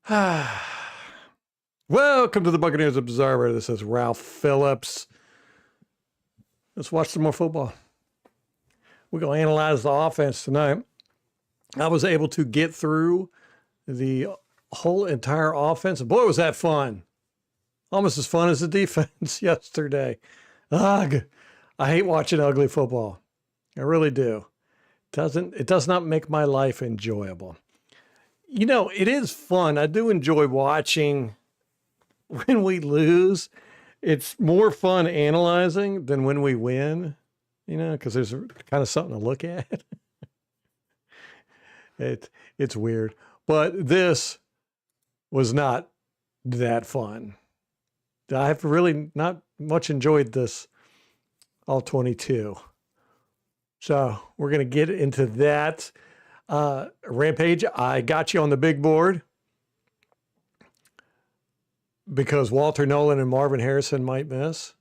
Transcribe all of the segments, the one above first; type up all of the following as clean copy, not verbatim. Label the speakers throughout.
Speaker 1: Welcome to the Buccaneers Observer. This is Ralph Phillips. Let's watch some more football. We're going to analyze the offense tonight. I was able to get through the whole entire offense. Boy, was that fun. Almost as fun as the defense yesterday. Ugh. I hate watching ugly football. I really do. It does not make my life enjoyable. You know, it is fun. I do enjoy watching when we lose. It's more fun analyzing than when we win, you know, because there's kind of something to look at. It's weird. But this was not that fun. I've really not much enjoyed this all 22. So we're going to get into that. Rampage, I got you on the big board because Walter Nolan and Marvin Harrison might miss.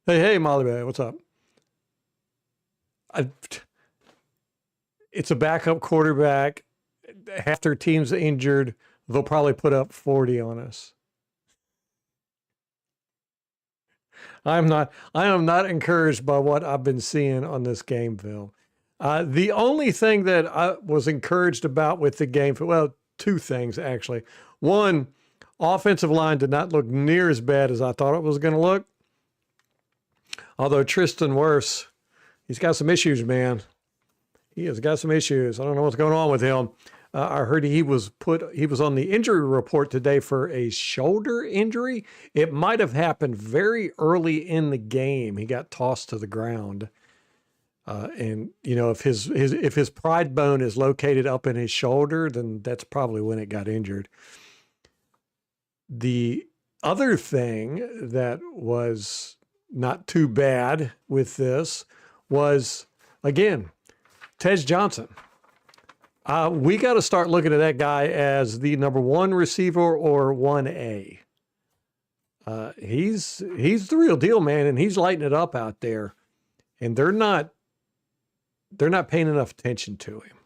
Speaker 1: Hey, Molly Bay, what's up? It's a backup quarterback. Half their team's injured. They'll probably put up 40 on us. I am not encouraged by what I've been seeing on this game film. The only thing that I was encouraged about with the game, well, two things actually. One, offensive line did not look near as bad as I thought it was going to look. Although Tristan Wirfs, he's got some issues, man. He has got some issues. I don't know what's going on with him. I heard he was on the injury report today for a shoulder injury. It might have happened very early in the game. He got tossed to the ground. And you know, if his pride bone is located up in his shoulder, then that's probably when it got injured. The other thing that was not too bad with this was, again, Tej Johnson. We got to start looking at that guy as the number one receiver or 1A. He's the real deal, man, and he's lighting it up out there. And they're not paying enough attention to him,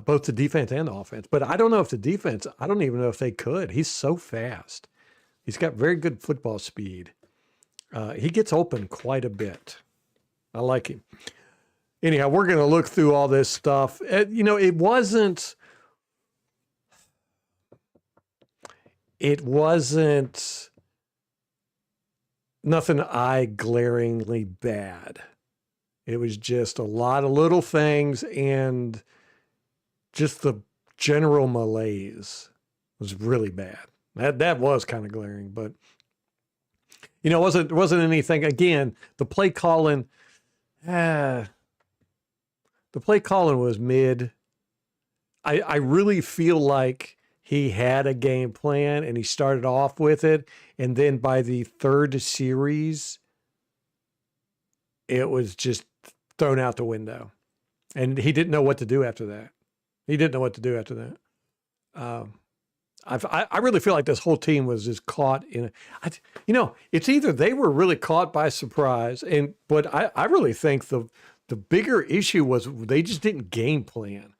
Speaker 1: both the defense and the offense. But I don't know if the defense, I don't even know if they could. He's so fast. He's got very good football speed. He gets open quite a bit. I like him. Anyhow, we're going to look through all this stuff. You know, it wasn't nothing eye-glaringly bad. It was just a lot of little things, and just the general malaise was really bad. That was kind of glaring, but you know, it wasn't anything. Again, the play calling was mid. I really feel like he had a game plan and he started off with it, and then by the third series, it was just thrown out the window, and he didn't know what to do after that. I really feel like this whole team was just caught in you know, it's either they were really caught by surprise, but I really think the bigger issue was they just didn't game plan.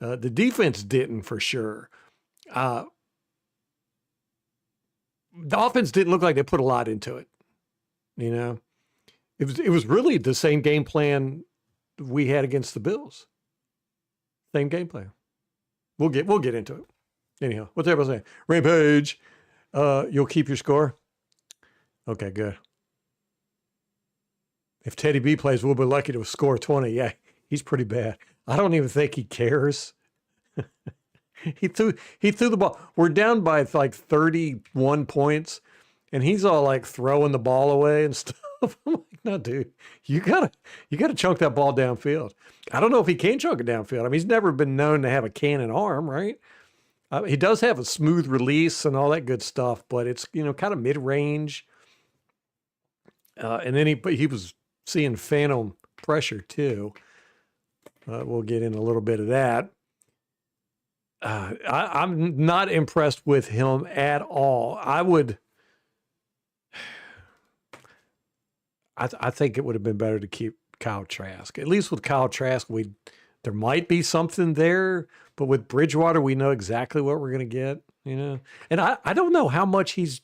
Speaker 1: The defense didn't, for sure. The offense didn't look like they put a lot into it. You know, it was really the same game plan we had against the Bills. Same game plan. We'll get into it. Anyhow, what's everybody saying? Rampage, you'll keep your score? Okay, good. If Teddy B plays, we'll be lucky to score 20. Yeah, he's pretty bad. I don't even think he cares. He threw the ball. We're down by like 31 points, and he's all like throwing the ball away and stuff. I'm like, no, dude, you gotta chunk that ball downfield. I don't know if he can chunk it downfield. I mean, he's never been known to have a cannon arm, right? He does have a smooth release and all that good stuff, but it's, you know, kind of mid-range. And then he was seeing phantom pressure too. We'll get in a little bit of that. I'm not impressed with him at all. I think it would have been better to keep Kyle Trask. At least with Kyle Trask, there might be something there, but with Bridgewater, we know exactly what we're going to get. you know. And I don't know how much he's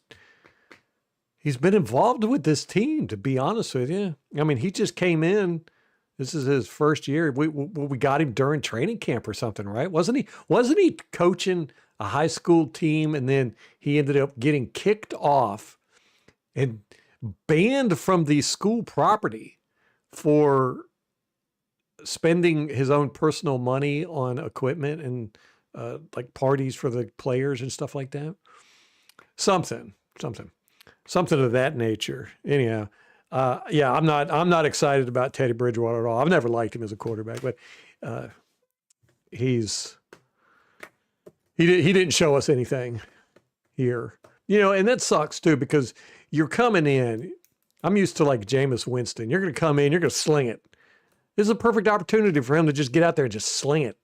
Speaker 1: been involved with this team, to be honest with you. I mean, he just came in. This is his first year. We got him during training camp or something, right? Wasn't he coaching a high school team, and then he ended up getting kicked off and banned from the school property for spending his own personal money on equipment and like parties for the players and stuff like that. Something of that nature. Anyhow, yeah, I'm not excited about Teddy Bridgewater at all. I've never liked him as a quarterback, but he didn't show us anything here, you know, and that sucks too, because you're coming in. I'm used to like Jameis Winston. You're going to come in, you're going to sling it. This is a perfect opportunity for him to just get out there and just sling it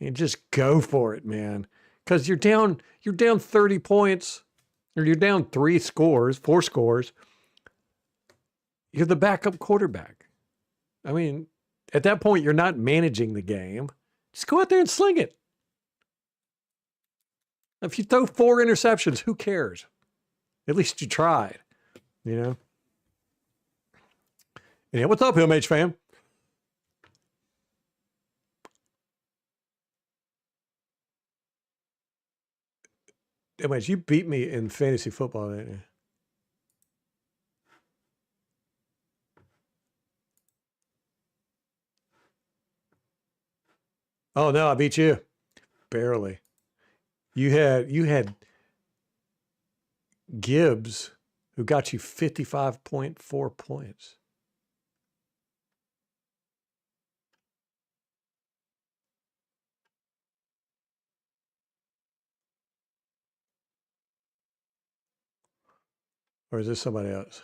Speaker 1: and just go for it, man. Because you're down 30 points, or you're down 4 scores. You're the backup quarterback. I mean, at that point, you're not managing the game. Just go out there and sling it. If you throw 4 interceptions, who cares? At least you tried, you know? Yeah, what's up, MH fam? MH, you beat me in fantasy football, didn't you? Oh no, I beat you. Barely. You had Gibbs, who got you 55.4 points. Or is this somebody else?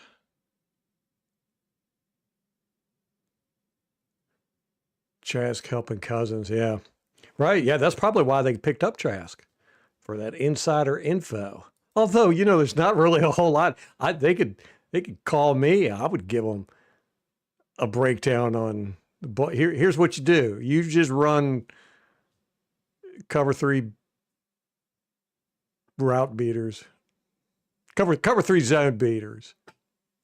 Speaker 1: Trask helping Cousins, yeah. Right, yeah, that's probably why they picked up Trask, for that insider info. Although, you know, there's not really a whole lot. They could call me. I would give them a breakdown on. But here's what you do: you just run cover 3 route beaters, cover 3 zone beaters.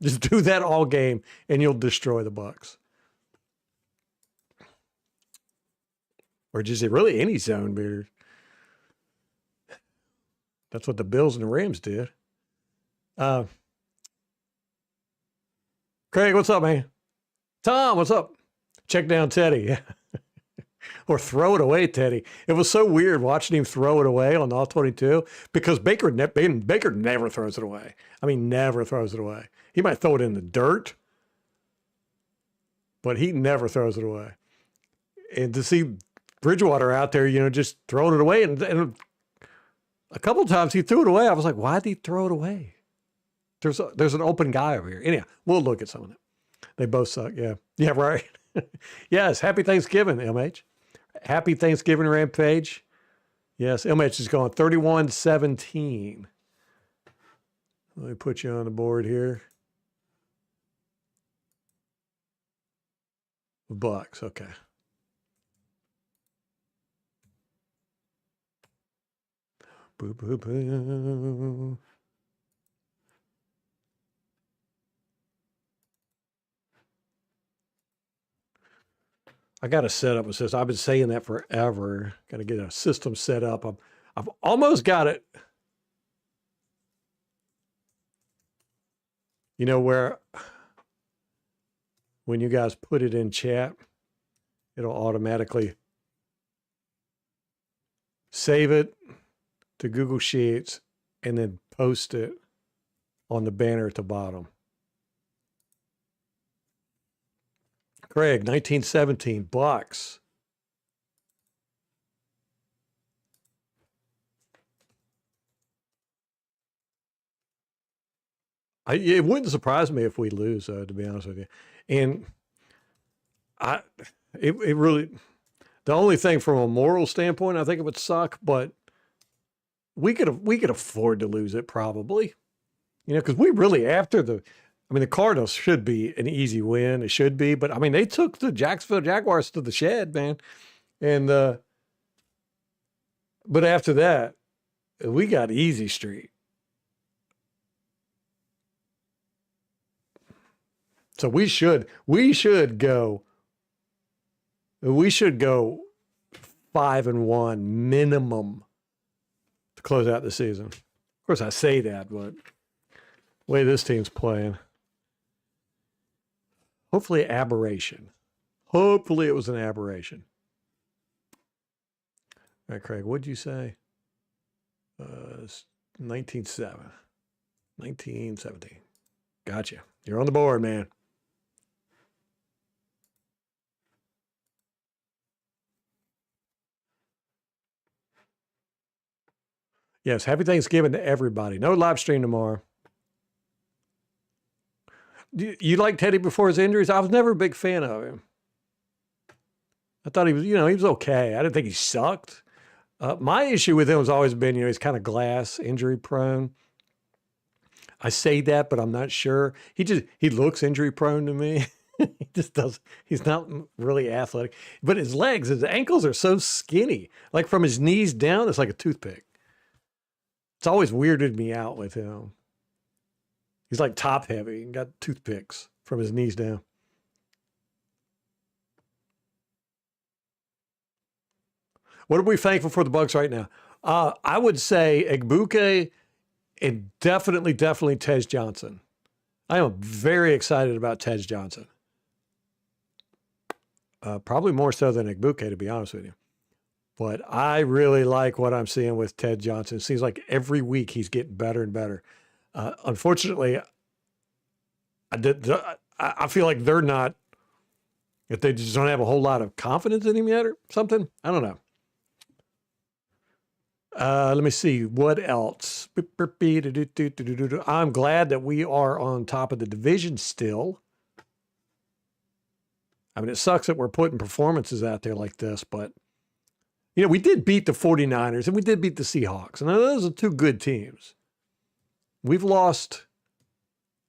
Speaker 1: Just do that all game, and you'll destroy the Bucs. Or just really any zone beaters. That's what the Bills and the Rams did. Craig, what's up, man? Tom, what's up? Check down Teddy. Or throw it away, Teddy. It was so weird watching him throw it away on all 22, because Baker never throws it away. I mean, never throws it away. He might throw it in the dirt, but he never throws it away. And to see Bridgewater out there, you know, just throwing it away, and a couple of times he threw it away. I was like, why did he throw it away? There's an open guy over here. Anyhow, we'll look at some of them. They both suck. Yeah. Yeah, right. Yes. Happy Thanksgiving, MH. Happy Thanksgiving, Rampage. Yes, MH is going 31-17. Let me put you on the board here. Bucs, okay. Boo, boo, boo. I got to set up a system. I've been saying that forever. Got to get a system set up. I've almost got it. You know, where when you guys put it in chat, it'll automatically save it to Google Sheets and then post it on the banner at the bottom. Craig, 1917, Bucs. It wouldn't surprise me if we lose, to be honest with you. And it really, the only thing from a moral standpoint, I think it would suck, but we could afford to lose it probably, you know, because we really, the Cardinals should be an easy win. It should be, but I mean, they took the Jacksonville Jaguars to the shed, man. And, but after that, We got easy street. So we should go 5-1 minimum to close out the season. Of course, I say that, but the way this team's playing, hopefully aberration. Hopefully it was an aberration. All right, Craig, what'd you say? 1917. Gotcha. You're on the board, man. Yes, happy Thanksgiving to everybody. No live stream tomorrow. You like Teddy before his injuries? I was never a big fan of him. I thought he was okay. I didn't think he sucked. My issue with him has always been, he's kind of glass, injury prone. I say that, but I'm not sure. He looks injury prone to me. He just does. He's not really athletic, but his ankles are so skinny. Like from his knees down, it's like a toothpick. It's always weirded me out with him. He's like top heavy and got toothpicks from his knees down. What are we thankful for the Bucs right now? I would say Egbuke and definitely Tej Johnson. I am very excited about Tej Johnson. Probably more so than Egbuke, to be honest with you. But I really like what I'm seeing with Tej Johnson. It seems like every week he's getting better and better. Unfortunately, I feel like they're not, if they just don't have a whole lot of confidence in him yet or something. I don't know. Let me see. What else? I'm glad that we are on top of the division still. I mean, it sucks that we're putting performances out there like this, but we did beat the 49ers and we did beat the Seahawks. And those are two good teams. We've lost,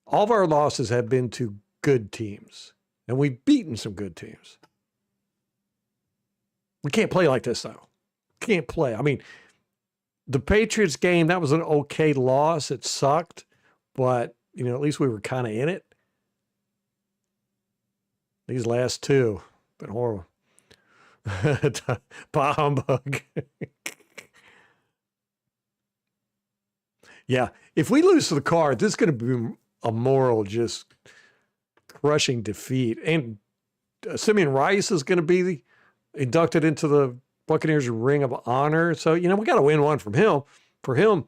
Speaker 1: all of our losses have been to good teams. And we've beaten some good teams. We can't play like this, though. Can't play. I mean, the Patriots game, that was an okay loss. It sucked. But, at least we were kind of in it. These last two, been horrible. Bah humbug. Yeah, if we lose to the Cards, this is going to be a moral just crushing defeat. And Simeon Rice is going to be inducted into the Buccaneers Ring of Honor. So, we got to win one from him. For him,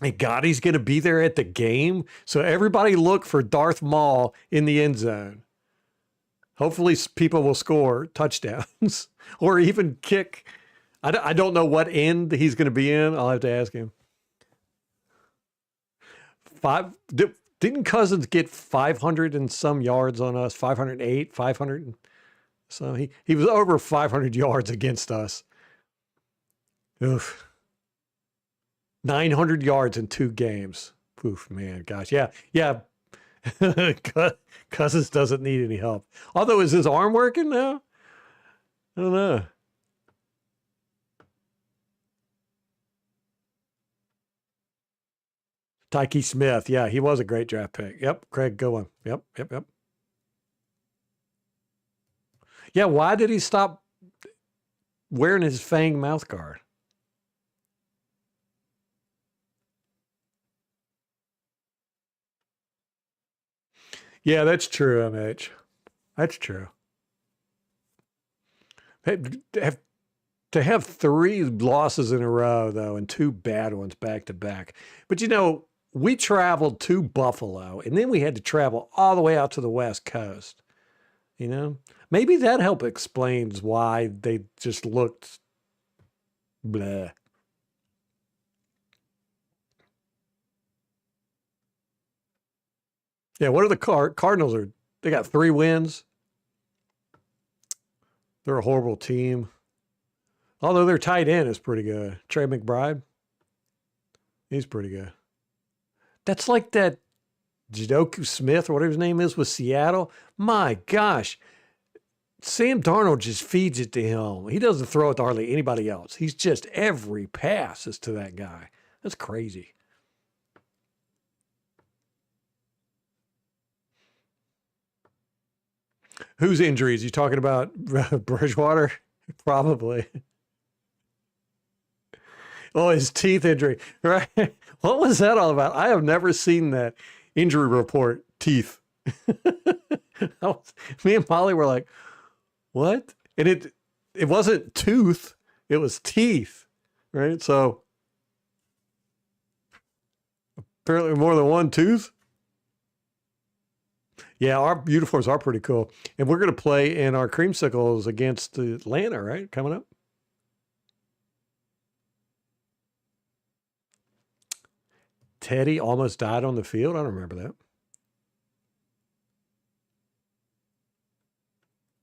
Speaker 1: and Gotti's going to be there at the game. So everybody look for Darth Maul in the end zone. Hopefully people will score touchdowns or even kick. I don't know what end he's going to be in. I'll have to ask him. Didn't Cousins get 500 and some yards on us? 508, 500. So he was over 500 yards against us. Oof. 900 yards in 2 games. Oof, man, gosh. Yeah. Cousins doesn't need any help. Although, is his arm working now? I don't know. Tyke Smith. Yeah, he was a great draft pick. Yep. Craig, go on. Yep. Yeah, why did he stop wearing his Fang mouth guard? Yeah, that's true, MH. That's true. To have 3 losses in a row, though, and 2 bad ones back to back. But, we traveled to Buffalo, and then we had to travel all the way out to the West Coast. Maybe that explains why they just looked blah. Yeah, what are the Cardinals? They got 3 wins. They're a horrible team. Although their tight end is pretty good. Trey McBride. He's pretty good. That's like that Jadoku Smith or whatever his name is with Seattle. My gosh. Sam Darnold just feeds it to him. He doesn't throw it to hardly anybody else. He's just every pass is to that guy. That's crazy. Whose injuries? You talking about Bridgewater? Probably. Oh, his teeth injury. Right. What was that all about? I have never seen that injury report. Teeth. Me and Molly were like, what? And it wasn't tooth, it was teeth. Right? So apparently more than one tooth. Yeah, our uniforms are pretty cool. And we're going to play in our creamsicles against Atlanta, right? Coming up. Teddy almost died on the field. I don't remember that.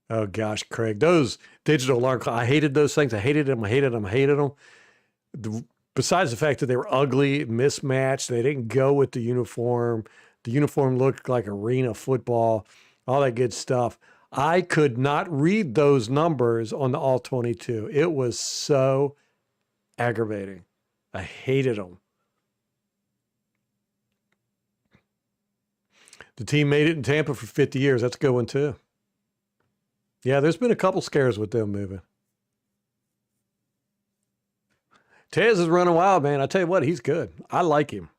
Speaker 1: Oh gosh, Craig, those digital alarm clocks, I hated those things. I hated them. I hated them. I hated them. Besides the fact that they were ugly, mismatched, they didn't go with the uniform. The uniform looked like arena football, all that good stuff. I could not read those numbers on the All 22. It was so aggravating. I hated them. The team made it in Tampa for 50 years. That's a good one, too. Yeah, there's been a couple scares with them moving. Tez is running wild, man. I tell you what, he's good. I like him.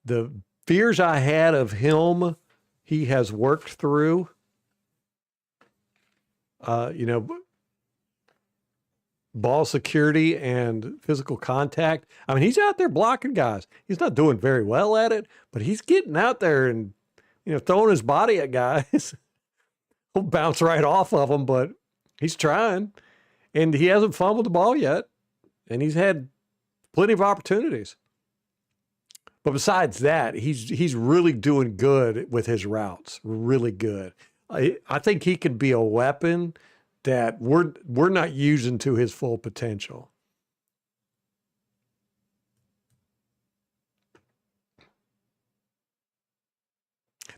Speaker 1: The fears I had of him, he has worked through. Ball security and physical contact. I mean, he's out there blocking guys. He's not doing very well at it, but he's getting out there and, throwing his body at guys. He'll bounce right off of them, but he's trying. And he hasn't fumbled the ball yet. And he's had plenty of opportunities. But besides that, he's really doing good with his routes. Really good. I think he could be a weapon that we're not using to his full potential.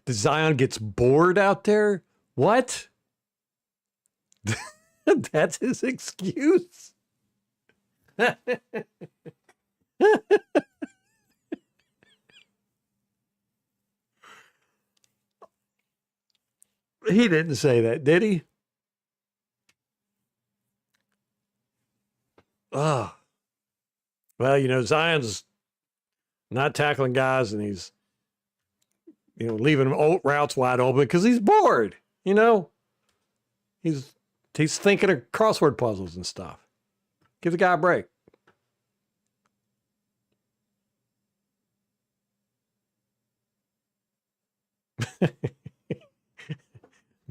Speaker 1: The Zion gets bored out there? What? That's his excuse. He didn't say that, did he? Oh. Well, Zion's not tackling guys and he's, leaving routes wide open because he's bored, He's thinking of crossword puzzles and stuff. Give the guy a break.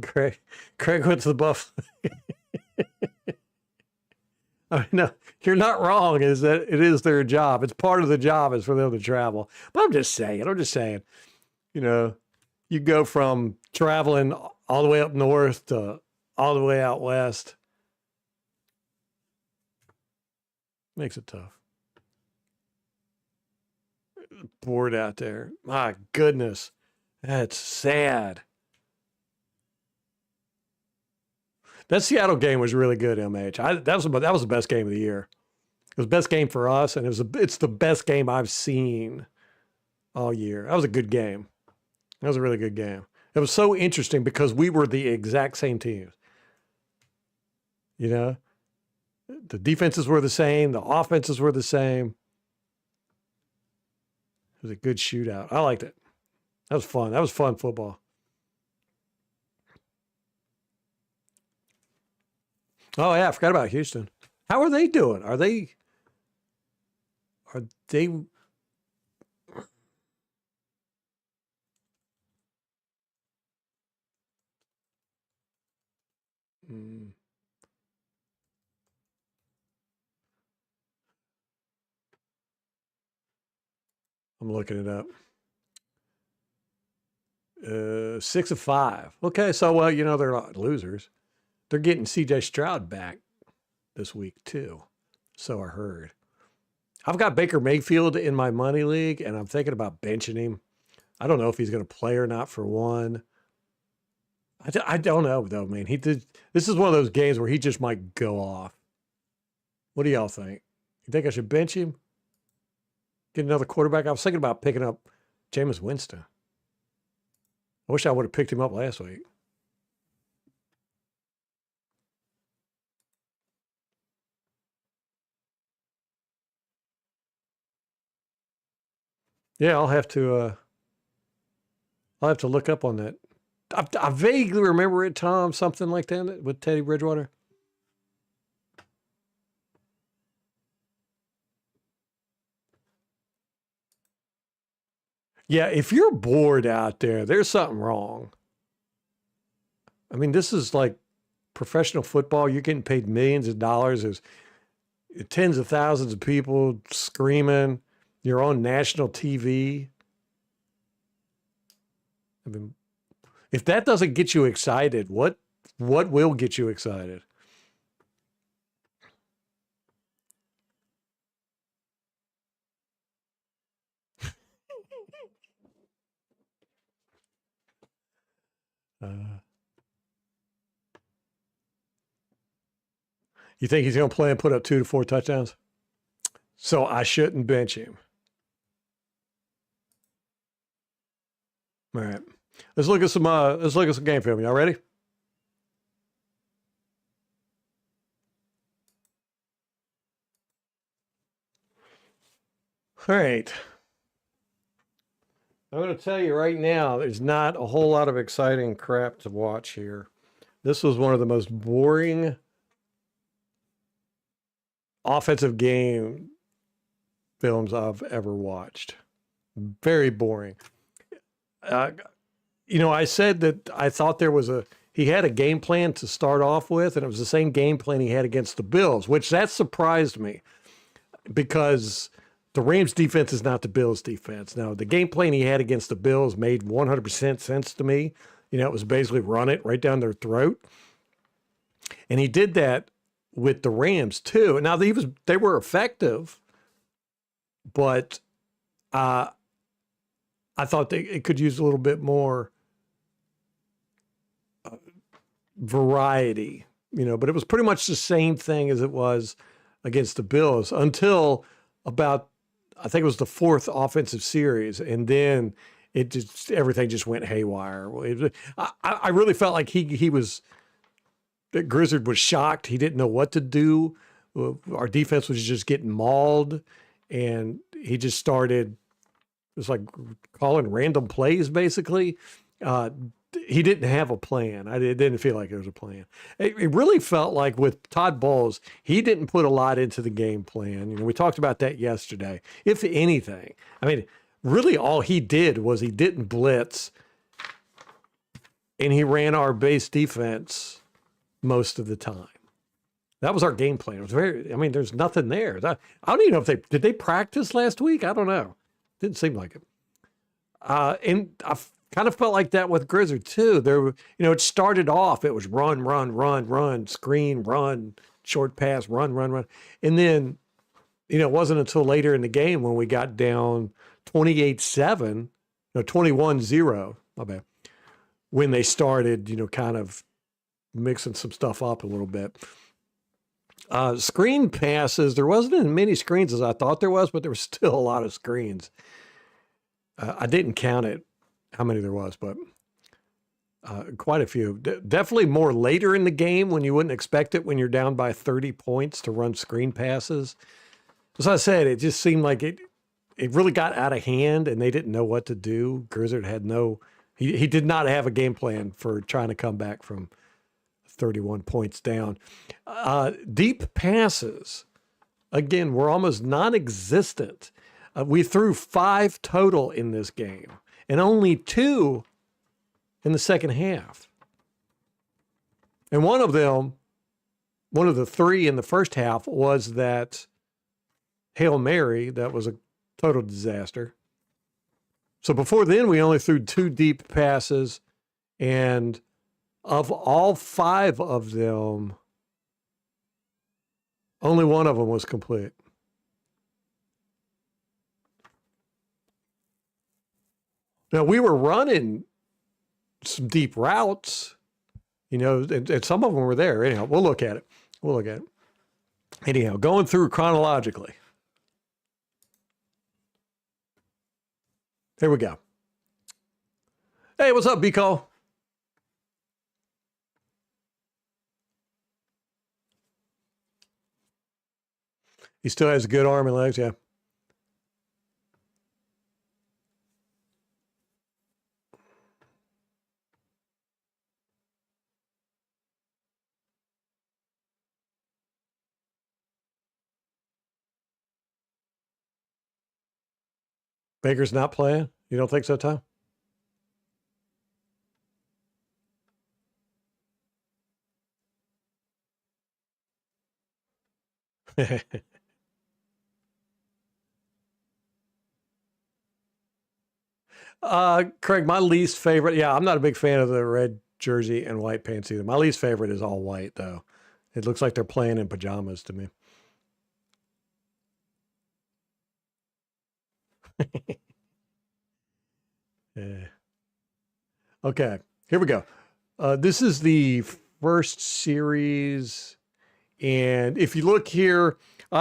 Speaker 1: Craig went to the Buffalo. I mean, no, you're not wrong. Is that it is their job? It's part of the job is for them to travel. But I'm just saying. You go from traveling all the way up north to all the way out west. Makes it tough. Bored out there. My goodness, that's sad. That Seattle game was really good, MH. That was the best game of the year. It was the best game for us, and it's the best game I've seen all year. That was a good game. That was a really good game. It was so interesting because we were the exact same teams. The defenses were the same. The offenses were the same. It was a good shootout. I liked it. That was fun. That was fun football. Oh yeah, I forgot about Houston. How are they doing? Are they? Mm, I'm looking it up. 6-5. Okay, so they're not losers. They're getting C.J. Stroud back this week too. So I heard. I've got Baker Mayfield in my money league, and I'm thinking about benching him. I don't know if he's going to play or not for one. I don't know though, man. He did. This is one of those games where he just might go off. What do y'all think? You think I should bench him? Get another quarterback? I was thinking about picking up Jameis Winston. I wish I would have picked him up last week. Yeah, I'll have to look up on that. I vaguely remember it, Tom, something like that with Teddy Bridgewater. Yeah, if you're bored out there, there's something wrong. I mean, this is like professional football. You're getting paid millions of dollars. There's tens of thousands of people screaming. You're on national TV. I mean, if that doesn't get you excited, what will get you excited? Uh, you think he's going to play and put up 2 to 4 touchdowns? So I shouldn't bench him. All right. Let's look at some game film. Y'all ready? All right. I'm going to tell you right now, there's not a whole lot of exciting crap to watch here. This was one of the most boring offensive game films I've ever watched. Very boring. Uh, I said that I thought he had a game plan to start off with, and it was the same game plan he had against the Bills, which that surprised me because the Rams defense is not the Bills defense. Now, the game plan he had against the Bills made 100% sense to me. It was basically run it right down their throat. And he did that with the Rams too. Now they were effective, but I thought it could use a little bit more variety, but it was pretty much the same thing as it was against the Bills until about, I think it was the fourth offensive series. And then everything just went haywire. I really felt like that Grizzard was shocked. He didn't know what to do. Our defense was just getting mauled, and he just started, it was like calling random plays, basically. He didn't have a plan. It didn't feel like there was a plan. It really felt like with Todd Bowles, he didn't put a lot into the game plan. We talked about that yesterday. If anything, I mean, really all he did was he didn't blitz, and he ran our base defense most of the time. That was our game plan. It was there's nothing there. I don't even know if did they practice last week? I don't know. Didn't seem like it. And I kind of felt like that with Grizzard too. It started off, it was run, run, run, run, screen, run, short pass, run, run, run. And then, it wasn't until later in the game when we got down 28-7, 21-0, my bad, when they started, kind of mixing some stuff up a little bit. Screen passes, there wasn't as many screens as I thought there was, but there was still a lot of screens. I didn't count it, how many there was, but quite a few. Definitely more later in the game when you wouldn't expect it, when you're down by 30 points to run screen passes. As I said, it just seemed like it really got out of hand and they didn't know what to do. Grizzard had he did not have a game plan for trying to come back from 31 points down. Deep passes, again, were almost non-existent. We threw 5 total in this game and only 2 in the second half. And one of the 3 in the first half was that Hail Mary that was a total disaster. So before then, we only threw 2 deep passes, and of all 5 of them, only one of them was complete. Now, we were running some deep routes, You know, and some of them were there. Anyhow, we'll look at it. We'll look at it. Anyhow, going through chronologically. Here we go. Hey, what's up, B-Call? He still has a good arm and legs, yeah. Baker's not playing? You don't think so, Tom? Craig, my least favorite. Yeah, I'm not a big fan of the red jersey and white pants either. My least favorite is all white, though. It looks like they're playing in pajamas to me. Yeah. Okay, here we go. This is the first series. And if you look here,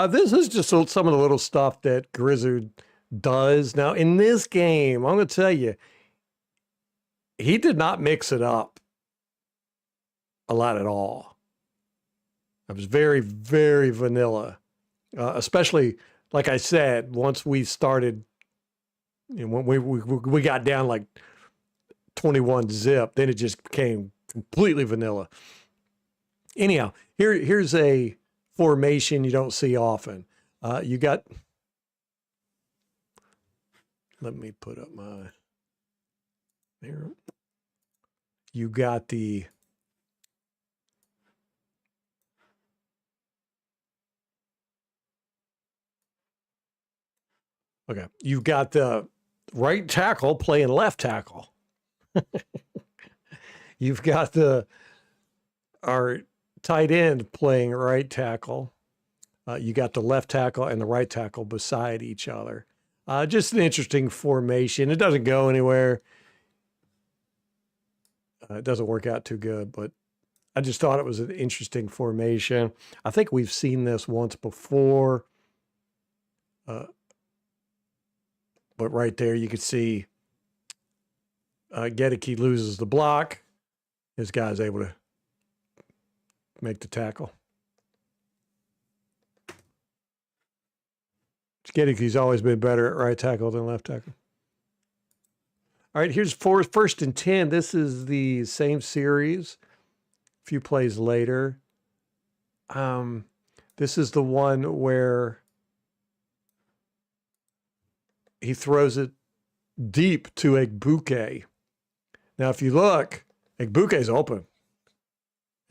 Speaker 1: this is just some of the little stuff that Grizzard does. Now, in this game, I'm going to tell you, he did not mix it up a lot at all. It was very, very vanilla, especially, like I said, once we started, you know, when we got down like 21 zip, then it just became completely vanilla. Anyhow, here's a formation you don't see often. You got, let me put up my, there. You got the, okay, you've got the right tackle playing left tackle. You've got our tight end playing right tackle. You got the left tackle and the right tackle beside each other. Just an interesting formation. It doesn't go anywhere. It doesn't work out too good, but I just thought it was an interesting formation. I think we've seen this once before. But right there, you can see Gedeke loses the block. This guy's able to make the tackle. Gedeke's always been better at right tackle than left tackle. All right, here's first and 10. This is the same series, a few plays later. This is the one where he throws it deep to Egbuke. Now, if you look, Egbuke's open.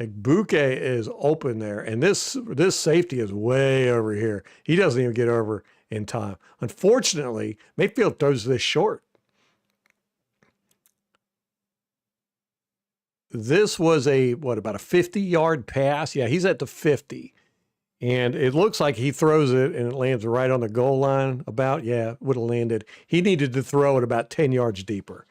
Speaker 1: Egbuke is open there, and this safety is way over here. He doesn't even get over in time. Unfortunately, Mayfield throws this short. This was about a 50-yard pass? Yeah, he's at the 50. And it looks like he throws it and it lands right on the goal line about. Yeah, would have landed. He needed to throw it about 10 yards deeper.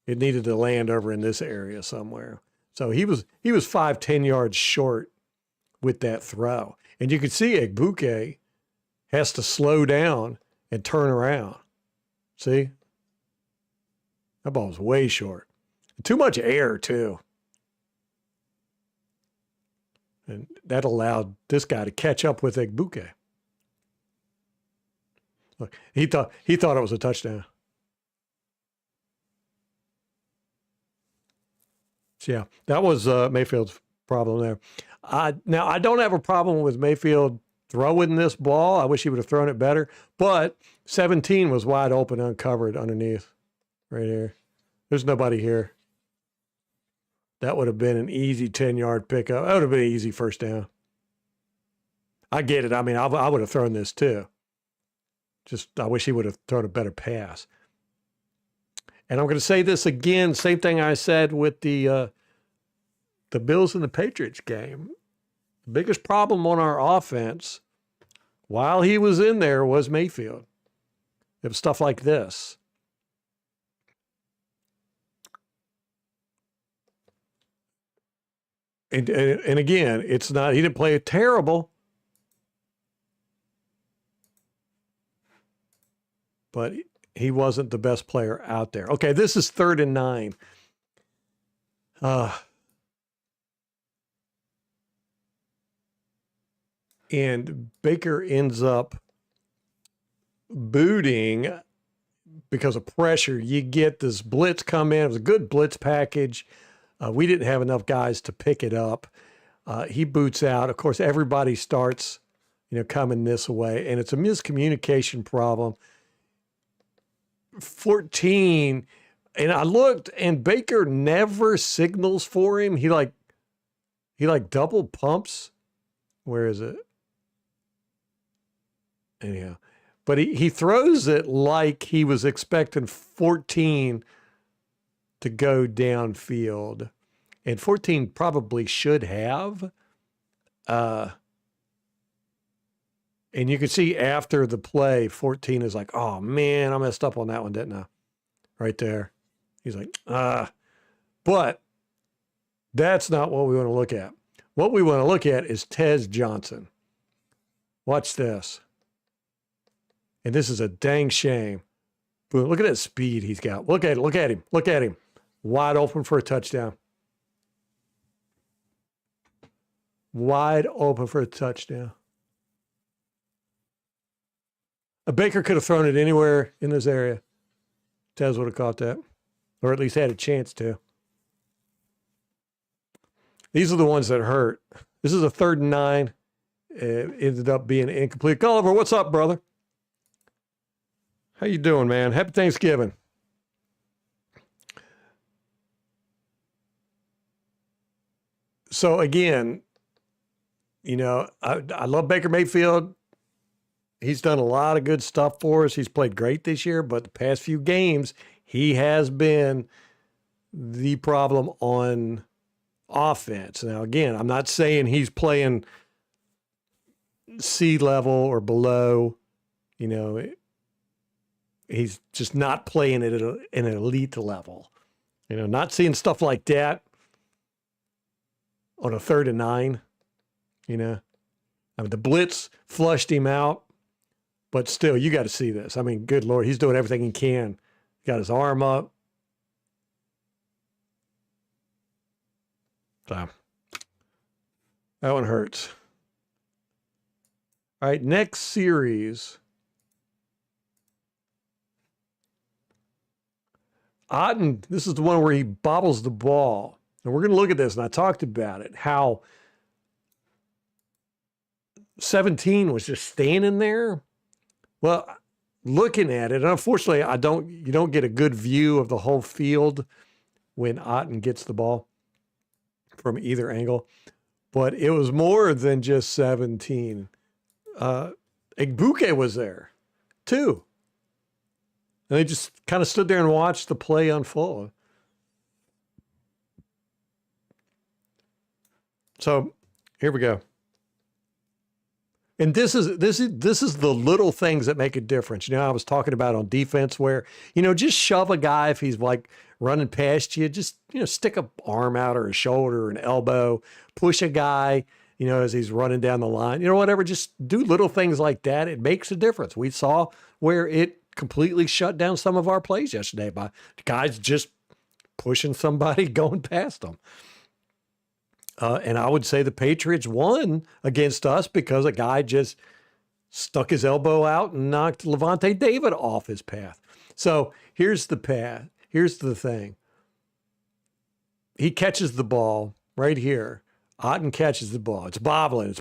Speaker 1: It needed to land over in this area somewhere. So he was 5-10 yards short with that throw. And you could see Egbuke has to slow down and turn around. See? That ball was way short. Too much air, too. And that allowed this guy to catch up with Egbuke. Look, he thought it was a touchdown. So yeah, that was Mayfield's problem there. Now, I don't have a problem with Mayfield throwing this ball. I wish he would have thrown it better. But 17 was wide open, uncovered underneath right here. There's nobody here. That would have been an easy 10-yard pickup. That would have been an easy first down. I get it. I mean, I would have thrown this too. Just I wish he would have thrown a better pass. And I'm going to say this again, same thing I said with the Bills and the Patriots game. The biggest problem on our offense while he was in there was Mayfield. It was stuff like this. And again, it's not, he didn't play it terrible, but he wasn't the best player out there. Okay, this is 3rd and 9. And Baker ends up booting because of pressure. You get this blitz come in. It was a good blitz package. We didn't have enough guys to pick it up. He boots out. Of course, everybody starts, coming this way, and it's a miscommunication problem. 14, and I looked, and Baker never signals for him. He double pumps. Where is it? Anyhow, but he throws it like he was expecting 14 to go downfield, and 14 probably should have. And you can see after the play, 14 is like, oh man, I messed up on that one, didn't I? Right there. He's like, but that's not what we want to look at. What we want to look at is Tez Johnson. Watch this. And this is a dang shame. But look at that speed he's got. Look at him. Look at him. Wide open for a touchdown. Wide open for a touchdown. A Baker could have thrown it anywhere in this area. Tez would have caught that. Or at least had a chance to. These are the ones that hurt. This is a 3rd and 9. It ended up being incomplete. Gulliver, what's up, brother? How you doing, man? Happy Thanksgiving. So again, I love Baker Mayfield. He's done a lot of good stuff for us. He's played great this year, but the past few games, he has been the problem on offense. Now, again, I'm not saying he's playing C level or below. He's just not playing it at an elite level. Not seeing stuff like that on a 3rd and 9. I mean, the blitz flushed him out, but still, you got to see this. I mean, good Lord, he's doing everything he can. Got his arm up. So, that one hurts. All right, next series. Otten, this is the one where he bobbles the ball. And we're going to look at this, and I talked about it, how 17 was just standing there. Well, looking at it, and unfortunately, you don't get a good view of the whole field when Otten gets the ball from either angle. But it was more than just 17. Igbuke was there, too. And they just kind of stood there and watched the play unfold. So here we go. And this is the little things that make a difference. I was talking about on defense where, just shove a guy if he's like running past you, just, stick an arm out or a shoulder or an elbow, push a guy, as he's running down the line, whatever, just do little things like that. It makes a difference. We saw where it completely shut down some of our plays yesterday by guys just pushing somebody going past them. And I would say the Patriots won against us because a guy just stuck his elbow out and knocked Levante David off his path. So here's the path. Here's the thing. He catches the ball right here. Otten catches the ball. It's bobbling.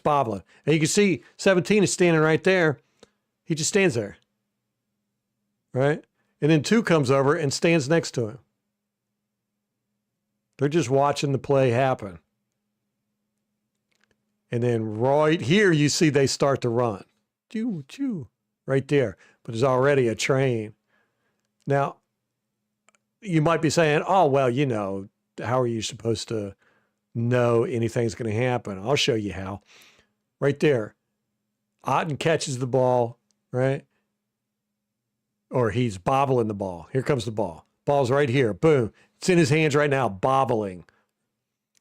Speaker 1: And you can see 17 is standing right there. He just stands there. Right? And then 2 comes over and stands next to him. They're just watching the play happen. And then right here, you see they start to run. Choo, choo, right there. But there's already a train. Now, you might be saying, oh, well, how are you supposed to know anything's going to happen? I'll show you how. Right there. Otten catches the ball, right? Or he's bobbling the ball. Here comes the ball. Ball's right here. Boom. It's in his hands right now, bobbling.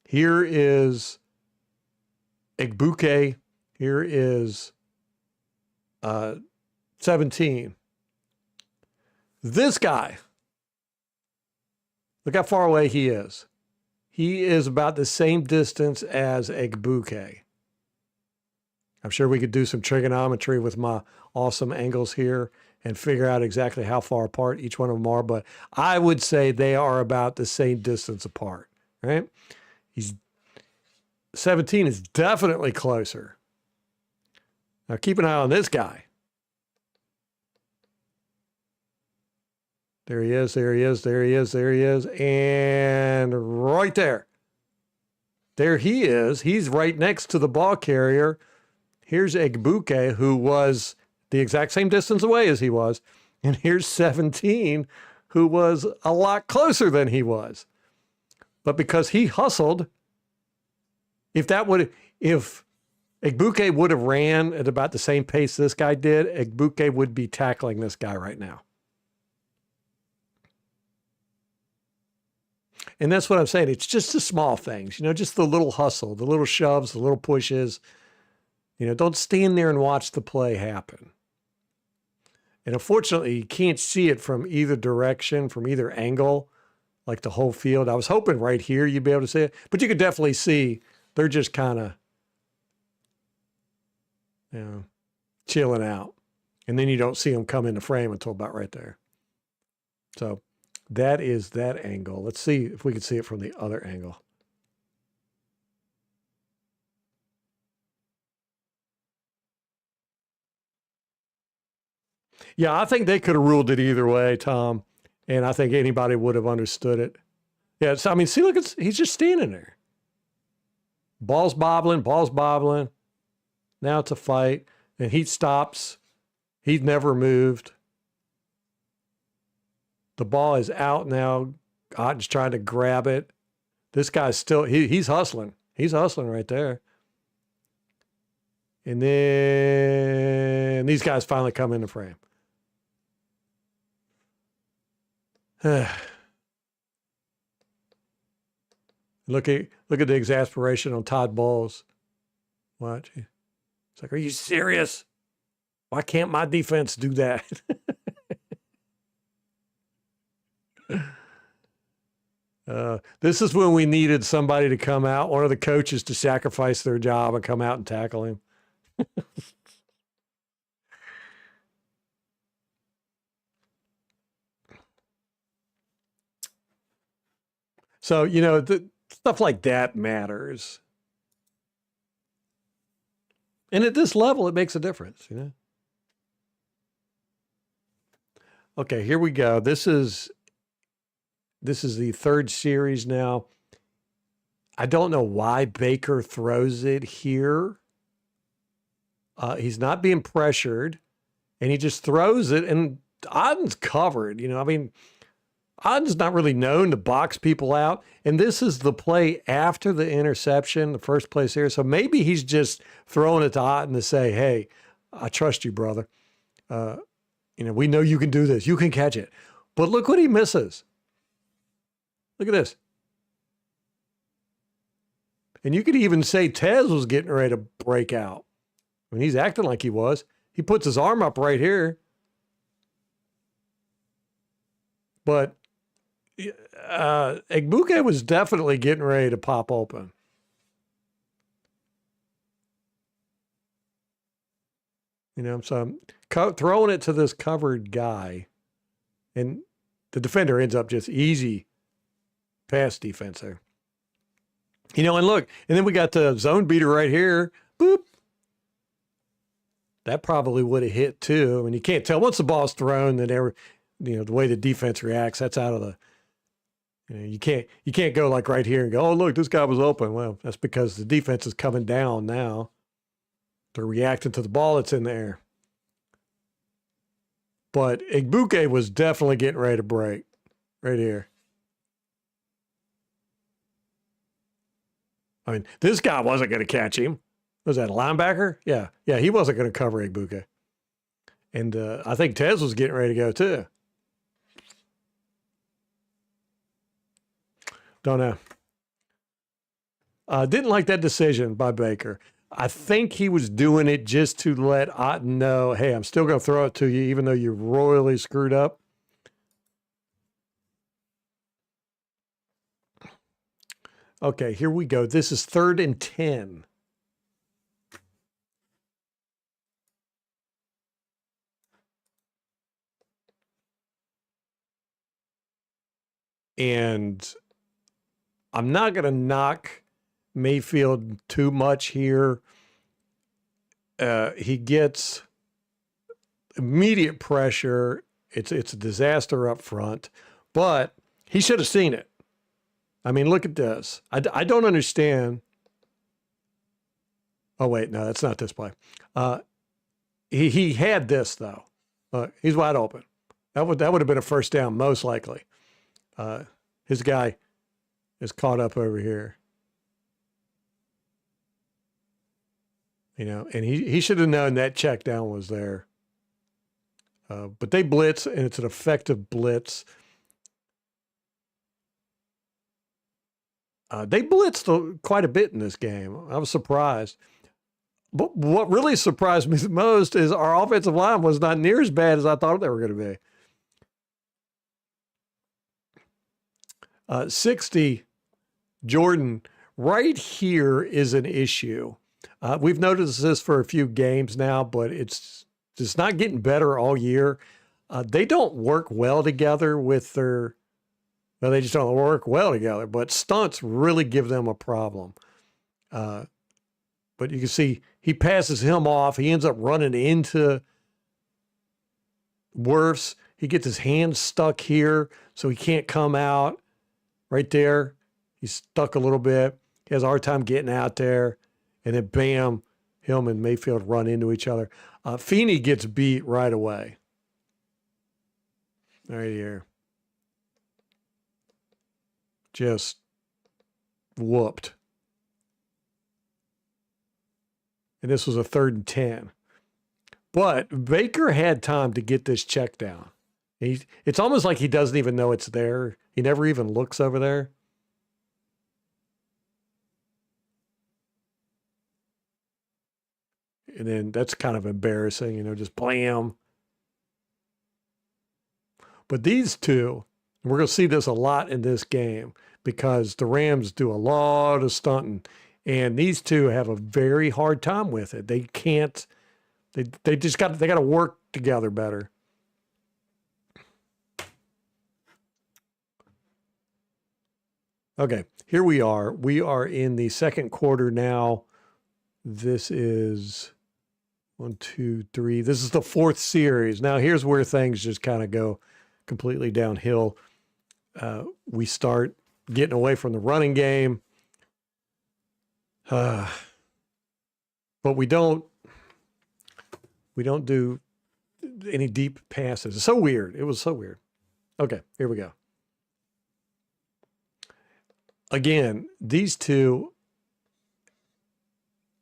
Speaker 1: Here is Egbuke here is 17. This guy, look how far away he is. He is about the same distance as Egbuke. I'm sure we could do some trigonometry with my awesome angles here and figure out exactly how far apart each one of them are, but I would say they are about the same distance apart, right? 17 is definitely closer. Now keep an eye on this guy. There he is, there he is, there he is, there he is, and right there. There he is. He's right next to the ball carrier. Here's Egbuke, who was the exact same distance away as he was. And here's 17, who was a lot closer than he was. But because he hustled, if Egbuke would have ran at about the same pace this guy did, Egbuke would be tackling this guy right now. And that's what I'm saying. It's just the small things, just the little hustle, the little shoves, the little pushes. Don't stand there and watch the play happen. And unfortunately, you can't see it from either direction, from either angle, like the whole field. I was hoping right here you'd be able to see it, but you could definitely see they're just kind of, chilling out. And then you don't see them come into frame until about right there. So that is that angle. Let's see if we can see it from the other angle. Yeah, I think they could have ruled it either way, Tom. And I think anybody would have understood it. Yeah, so, see, look, he's just standing there. Ball's bobbling. Now it's a fight. And he stops. He's never moved. The ball is out now. Otten's trying to grab it. This guy's still, he's hustling. He's hustling right there. And then these guys finally come into frame. Look at the exasperation on Todd Bowles. Watch. It's like, are you serious? Why can't my defense do that? This is when we needed somebody to come out, one of the coaches to sacrifice their job and come out and tackle him. So, stuff like that matters. And at this level, it makes a difference, Okay, here we go. This is the third series now. I don't know why Baker throws it here. He's not being pressured, and he just throws it, and Otten's covered. Otten's not really known to box people out, and this is the play after the interception, the first place here. So maybe he's just throwing it to Otten to say, hey, I trust you, brother. We know you can do this. You can catch it. But look what he misses. Look at this. And you could even say Tez was getting ready to break out. He's acting like he was. He puts his arm up right here. But Egbuke was definitely getting ready to pop open. So I'm throwing it to this covered guy, and the defender ends up just easy pass defense there. And look, and then we got the zone beater right here. Boop. That probably would have hit too. And you can't tell once the ball's thrown that the way the defense reacts, that's out of the, you can't go like right here and go, oh, look, this guy was open. Well, that's because the defense is coming down now. They're reacting to the ball that's in the air. But Egbuke was definitely getting ready to break right here. This guy wasn't going to catch him. Was that a linebacker? Yeah, he wasn't going to cover Egbuke. And I think Tez was getting ready to go too. Don't know. Didn't like that decision by Baker. I think he was doing it just to let Otten know, hey, I'm still going to throw it to you, even though you royally screwed up. Okay, here we go. This is 3rd and 10. And I'm not going to knock Mayfield too much here. He gets immediate pressure. It's a disaster up front, but he should have seen it. I mean, look at this. I don't understand. Oh, wait, no, that's not this play. He had this, though. He's wide open. That would have been a first down, most likely. His guy is caught up over here. You know, and he should have known that check down was there. But they blitz, and it's an effective blitz. They blitzed quite a bit in this game. I was surprised. But what really surprised me the most is our offensive line was not near as bad as I thought they were going to be. 60, Jordan, right here is an issue. We've noticed this for a few games now, but it's just not getting better all year. They don't work well together with their, well, they just don't work well together, but stunts really give them a problem. But you can see he passes him off. He ends up running into Wirfs. He gets his hand stuck here, so he can't come out. Right there, he's stuck a little bit. He has a hard time getting out there. And then, bam, him and Mayfield run into each other. Feeney gets beat right away. Right here. Just whooped. And this was a 3rd and 10. But Baker had time to get this check down. It's almost like he doesn't even know it's there. He never even looks over there. And then that's kind of embarrassing, you know, just blam. But these two, we're going to see this a lot in this game because the Rams do a lot of stunting. And these two have a very hard time with it. They can't, they just got to work together better. Okay, here we are. We are in the second quarter now. This is 1, 2, 3. This is the 4th series. Now, here's where things just kind of go completely downhill. We start getting away from the running game. But we don't do any deep passes. It's so weird. It was so weird. Okay, here we go. Again, these two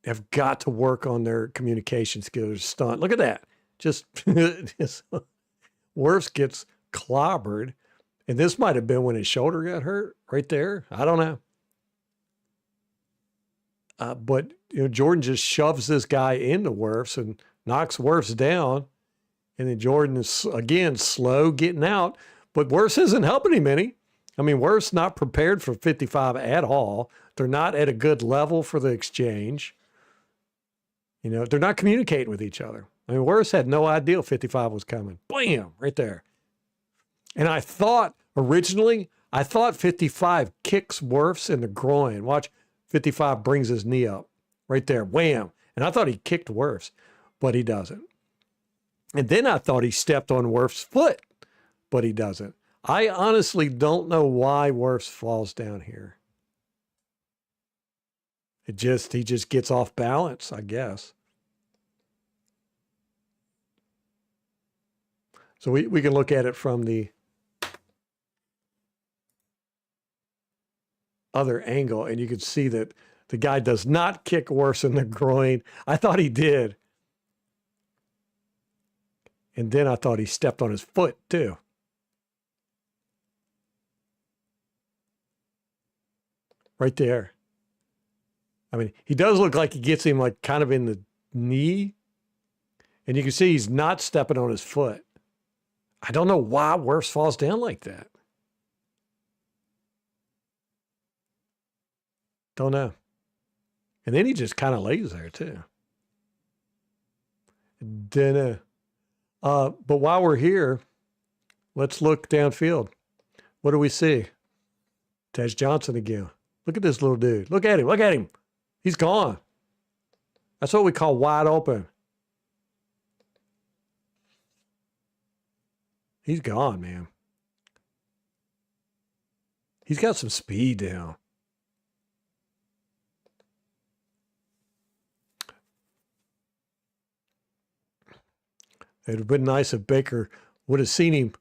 Speaker 1: have got to work on their communication skills. Stunt. Look at that. Just Wirfs gets clobbered. And this might have been when his shoulder got hurt right there. I don't know. But you know, Jordan just shoves this guy into Wirfs and knocks Wirfs down. And then Jordan is, again, slow getting out. But Wirfs isn't helping him any. I mean, Wirfs not prepared for 55 at all. They're not at a good level for the exchange. You know, they're not communicating with each other. I mean, Wirfs had no idea 55 was coming. Blam, right there. And I thought, originally, 55 kicks Wirfs in the groin. Watch, 55 brings his knee up. Right there, wham. And I thought he kicked Wirfs, but he doesn't. And then I thought he stepped on Wirfs' foot, but he doesn't. I honestly don't know why Wirfs falls down here. He just gets off balance, I guess. So we can look at it from the other angle, and you can see that the guy does not kick Wirfs in the groin. I thought he did. And then I thought he stepped on his foot, too. Right there. I mean, he does look like he gets him like kind of in the knee. And you can see he's not stepping on his foot. I don't know why Wirfs falls down like that. Don't know. And then he just kind of lays there too. Dunno. But while we're here, let's look downfield. What do we see? Tej Johnson again. Look at this little dude. Look at him. Look at him. He's gone. That's what we call wide open. He's gone, man. He's got some speed now. It would have been nice if Baker would have seen him,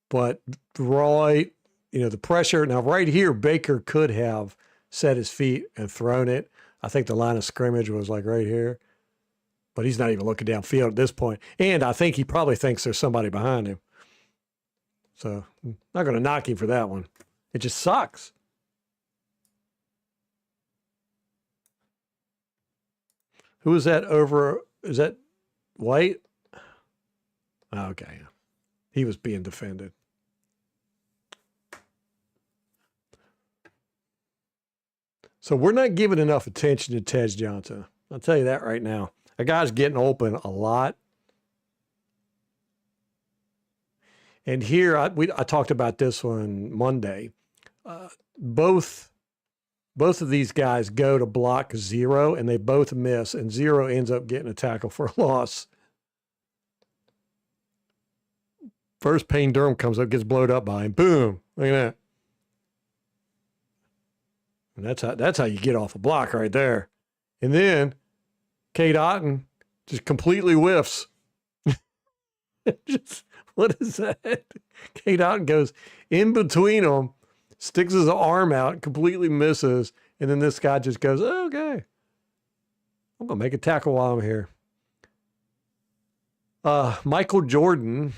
Speaker 1: but right, the pressure. Now, right here, Baker could have set his feet and thrown it. I think the line of scrimmage was like right here, but he's not even looking downfield at this point. And I think he probably thinks there's somebody behind him. So I'm not going to knock him for that one. It just sucks. Who is that over? Is that White? Okay. He was being defended. So we're not giving enough attention to Tej Johnson. I'll tell you that right now. That guy's getting open a lot. And here, I talked about this one Monday. Both of these guys go to block zero, and they both miss, and zero ends up getting a tackle for a loss. First, Payne Durham comes up, gets blowed up by him. Boom. Look at that. And that's how you get off a block right there. And then Kate Otten just completely whiffs. What is that? Kate Otten goes in between them, sticks his arm out, completely misses, and then this guy just goes, oh, okay. I'm going to make a tackle while I'm here. Michael Jordan,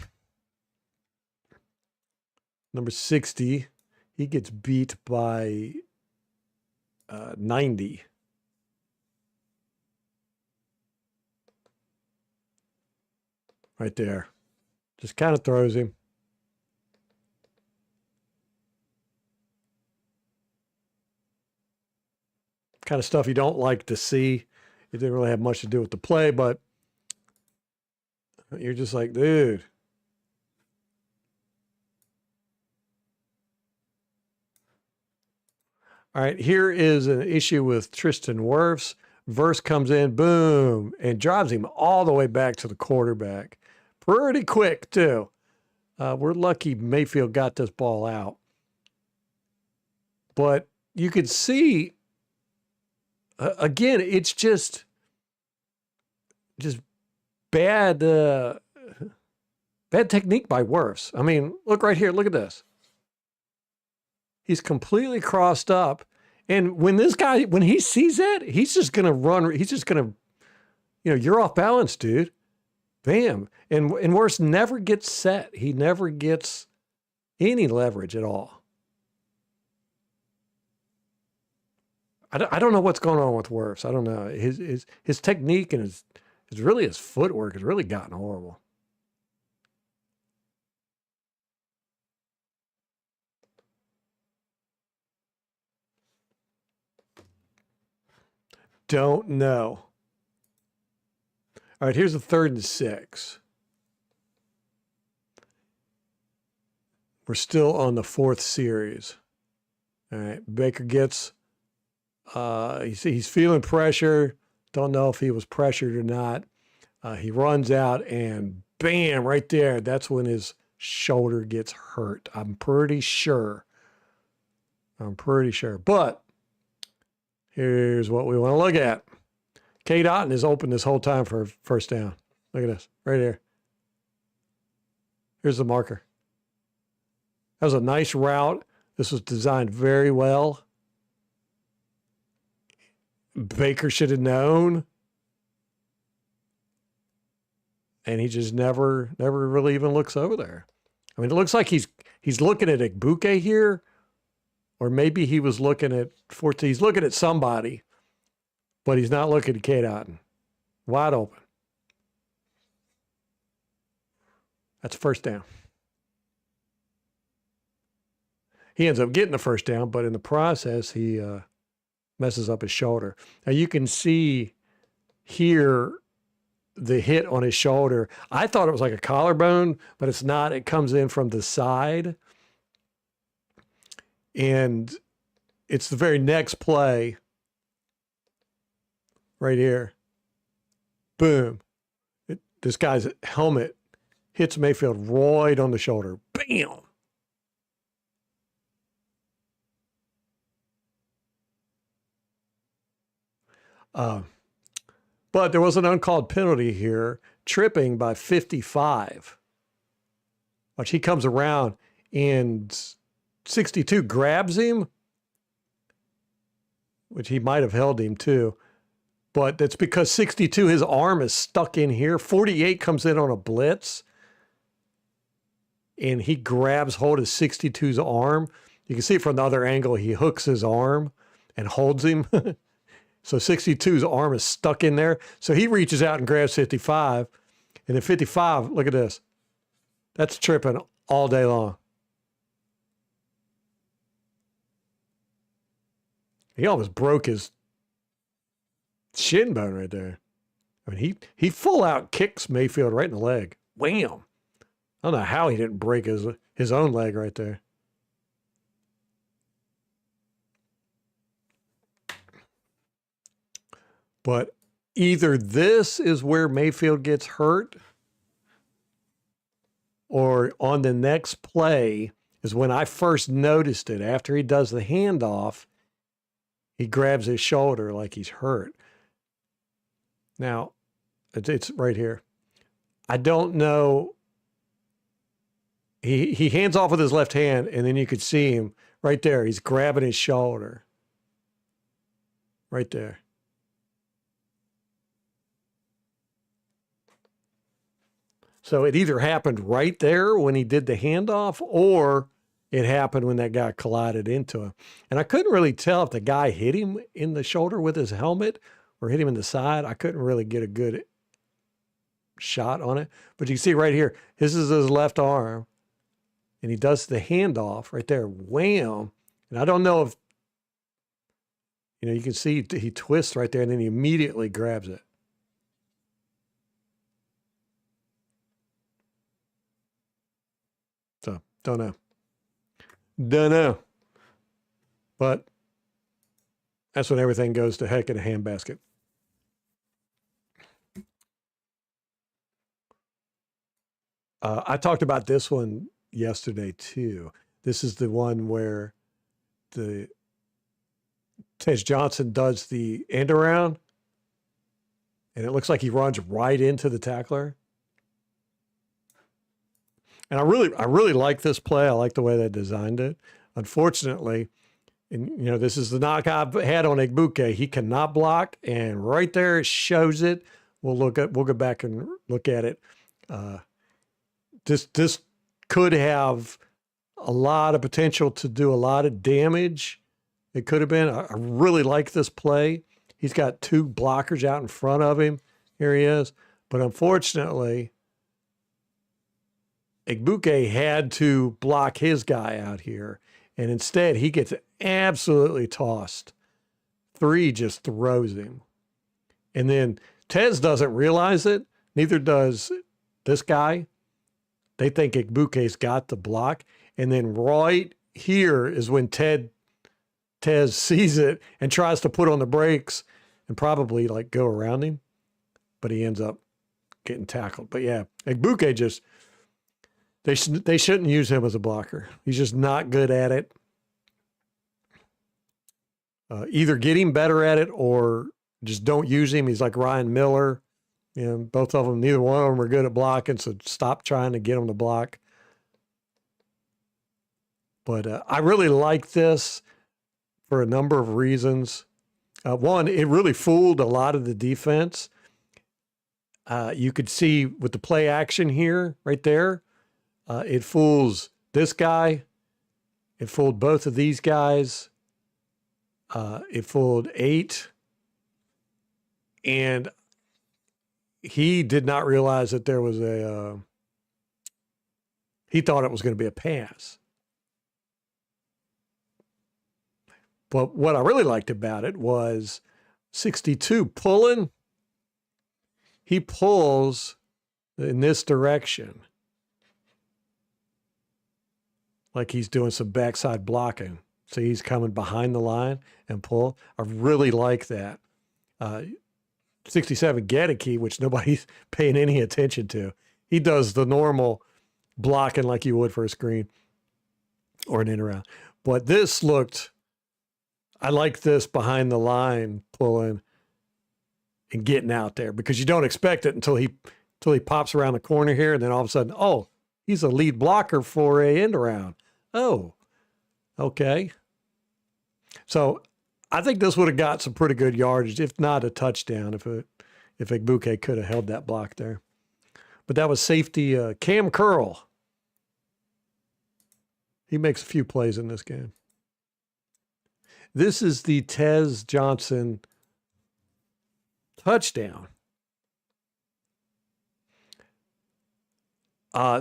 Speaker 1: number 60, he gets beat by 90. Right there. Just kind of throws him. Kind of stuff you don't like to see. It didn't really have much to do with the play, but you're just like, dude. All right, here is an issue with Tristan Wirfs. Verse comes in, boom, and drives him all the way back to the quarterback. Pretty quick, too. We're lucky Mayfield got this ball out. But you could see, again, it's just bad technique by Wirfs. I mean, look right here. Look at this. He's completely crossed up. And when he sees that, he's just going to run. He's just going to, you're off balance, dude. Bam. And Wirfs never gets set. He never gets any leverage at all. I don't know what's going on with Wirfs. I don't know. His technique and his footwork has really gotten horrible. Don't know. All right, here's a 3rd and 6. We're still on the 4th series. All right, Baker gets, he's feeling pressure. Don't know if he was pressured or not. He runs out and bam, right there. That's when his shoulder gets hurt. I'm pretty sure. But here's what we want to look at. Kate Otten is open this whole time for a first down. Look at this, right here. Here's the marker. That was a nice route. This was designed very well. Baker should have known. And he just never really even looks over there. I mean, it looks like he's looking at Igbuke here, or maybe he was looking at he's looking at somebody. but he's not looking at Cade Otton. Wide open. That's a first down. He ends up getting the first down, but in the process, he messes up his shoulder. Now you can see here the hit on his shoulder. I thought it was like a collarbone, but it's not. It comes in from the side. And it's the very next play right here. Boom. This guy's helmet hits Mayfield right on the shoulder. Bam. But there was an uncalled penalty here, tripping by 55. Watch, he comes around and 62 grabs him, which he might have held him too. But that's because 62, his arm is stuck in here. 48 comes in on a blitz, and he grabs hold of 62's arm. You can see from the other angle, he hooks his arm and holds him. So 62's arm is stuck in there. So he reaches out and grabs 55. And then 55, look at this. That's tripping all day long. He almost broke his shin bone right there. I mean, he full out kicks Mayfield right in the leg. Wham. I don't know how he didn't break his own leg right there. But either this is where Mayfield gets hurt, or on the next play is when I first noticed it. After he does the handoff, he grabs his shoulder like he's hurt. Now, it's right here. I don't know. He hands off with his left hand, and then you could see him right there. He's grabbing his shoulder. Right there. So it either happened right there when he did the handoff, or it happened when that guy collided into him. And I couldn't really tell if the guy hit him in the shoulder with his helmet or hit him in the side. I couldn't really get a good shot on it. But you can see right here, this is his left arm, and he does the handoff right there. Wham. And I don't know if, you can see he twists right there, and then he immediately grabs it. So, don't know. But that's when everything goes to heck in a handbasket. I talked about this one yesterday too. This is the one where Tej Johnson does the end around, and it looks like he runs right into the tackler. And I really like this play. I like the way they designed it. Unfortunately, and this is the knock I've had on Egbuke. He cannot block, and right there it shows it. We'll go back and look at it. This could have a lot of potential to do a lot of damage. It could have been. I really like this play. He's got two blockers out in front of him. Here he is. But unfortunately, Egbuke had to block his guy out here, and instead he gets absolutely tossed. 3 just throws him. And then Tez doesn't realize it. Neither does this guy. They think Egbuke's got the block. And then right here is when Tez sees it and tries to put on the brakes and probably go around him. But he ends up getting tackled. But yeah, Egbuke just... They shouldn't use him as a blocker. He's just not good at it. Either get him better at it or just don't use him. He's like Ryan Miller. Both of them, neither one of them are good at blocking, so stop trying to get them to block. But I really like this for a number of reasons. One, it really fooled a lot of the defense. You could see with the play action here, right there, it fools this guy. It fooled both of these guys. It fooled 8. And he did not realize that there was he thought it was going to be a pass. But what I really liked about it was 62 pulling. He pulls in this direction, like he's doing some backside blocking. So he's coming behind the line and pull. I really like that. 67 Gadecki, which nobody's paying any attention to. He does the normal blocking like you would for a screen or an in around. But this looked, I like this behind the line pulling and getting out there, because you don't expect it until he pops around the corner here, and then all of a sudden, oh, he's a lead blocker for a end around. Oh, okay. So I think this would have got some pretty good yardage, if not a touchdown, if Egbuke could have held that block there. But that was safety Cam Curl. He makes a few plays in this game. This is the Tez Johnson touchdown.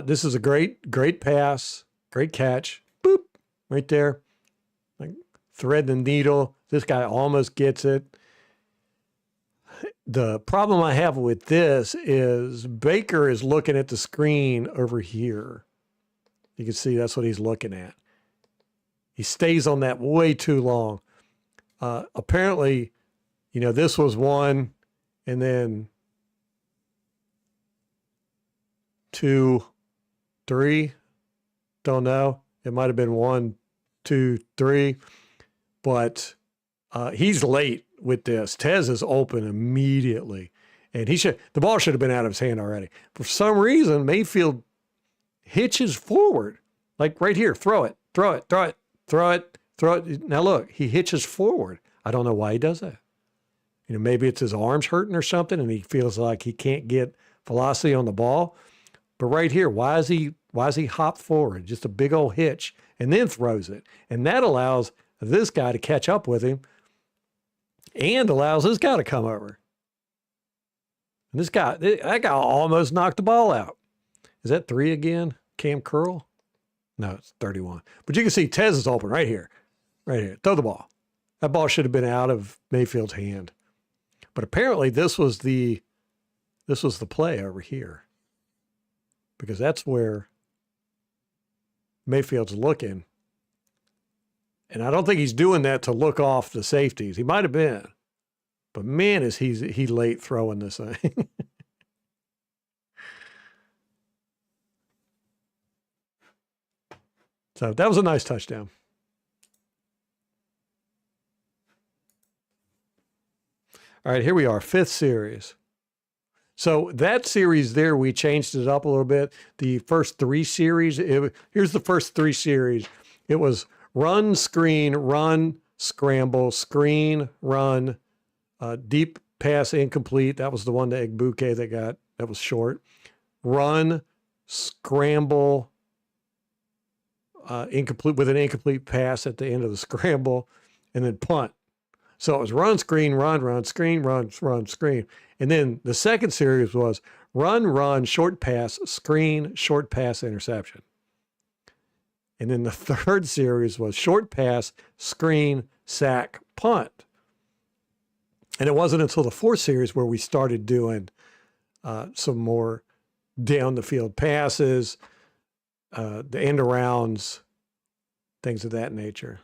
Speaker 1: This is a great pass, great catch. Boop, right there. Like thread the needle. This guy almost gets it. The problem I have with this is Baker is looking at the screen over here. You can see that's what he's looking at. He stays on that way too long. Apparently, this was one, and then 2, 3. Don't know. It might have been 1, 2, 3. But he's late with this. Tez is open immediately. And the ball should have been out of his hand already. For some reason, Mayfield hitches forward. Like right here, throw it. Now look, he hitches forward. I don't know why he does that. Maybe it's his arms hurting or something, and he feels like he can't get velocity on the ball. But right here, why does he hop forward? Just a big old hitch, and then throws it. And that allows this guy to catch up with him and allows this guy to come over. And that guy almost knocked the ball out. Is that 3 again? Cam Curl? No, it's 31. But you can see Tez is open right here. Right here. Throw the ball. That ball should have been out of Mayfield's hand. But apparently this was the play over here. Because that's where Mayfield's looking. And I don't think he's doing that to look off the safeties. He might have been. But man, is he late throwing this thing. So that was a nice touchdown. All right, here we are, 5th series. So that series there, we changed it up a little bit. The first 3 series, here's the first 3 series. It was run, screen, run, scramble, screen, run, deep pass incomplete. That was the one to Egbuke that was short. Run, scramble, incomplete with an incomplete pass at the end of the scramble, and then punt. So it was run, screen, run, screen, run, screen. And then the second series was run, short pass, screen, short pass, interception. And then the third series was short pass, screen, sack, punt. And it wasn't until the 4th series where we started doing some more down the field passes, the end arounds, things of that nature.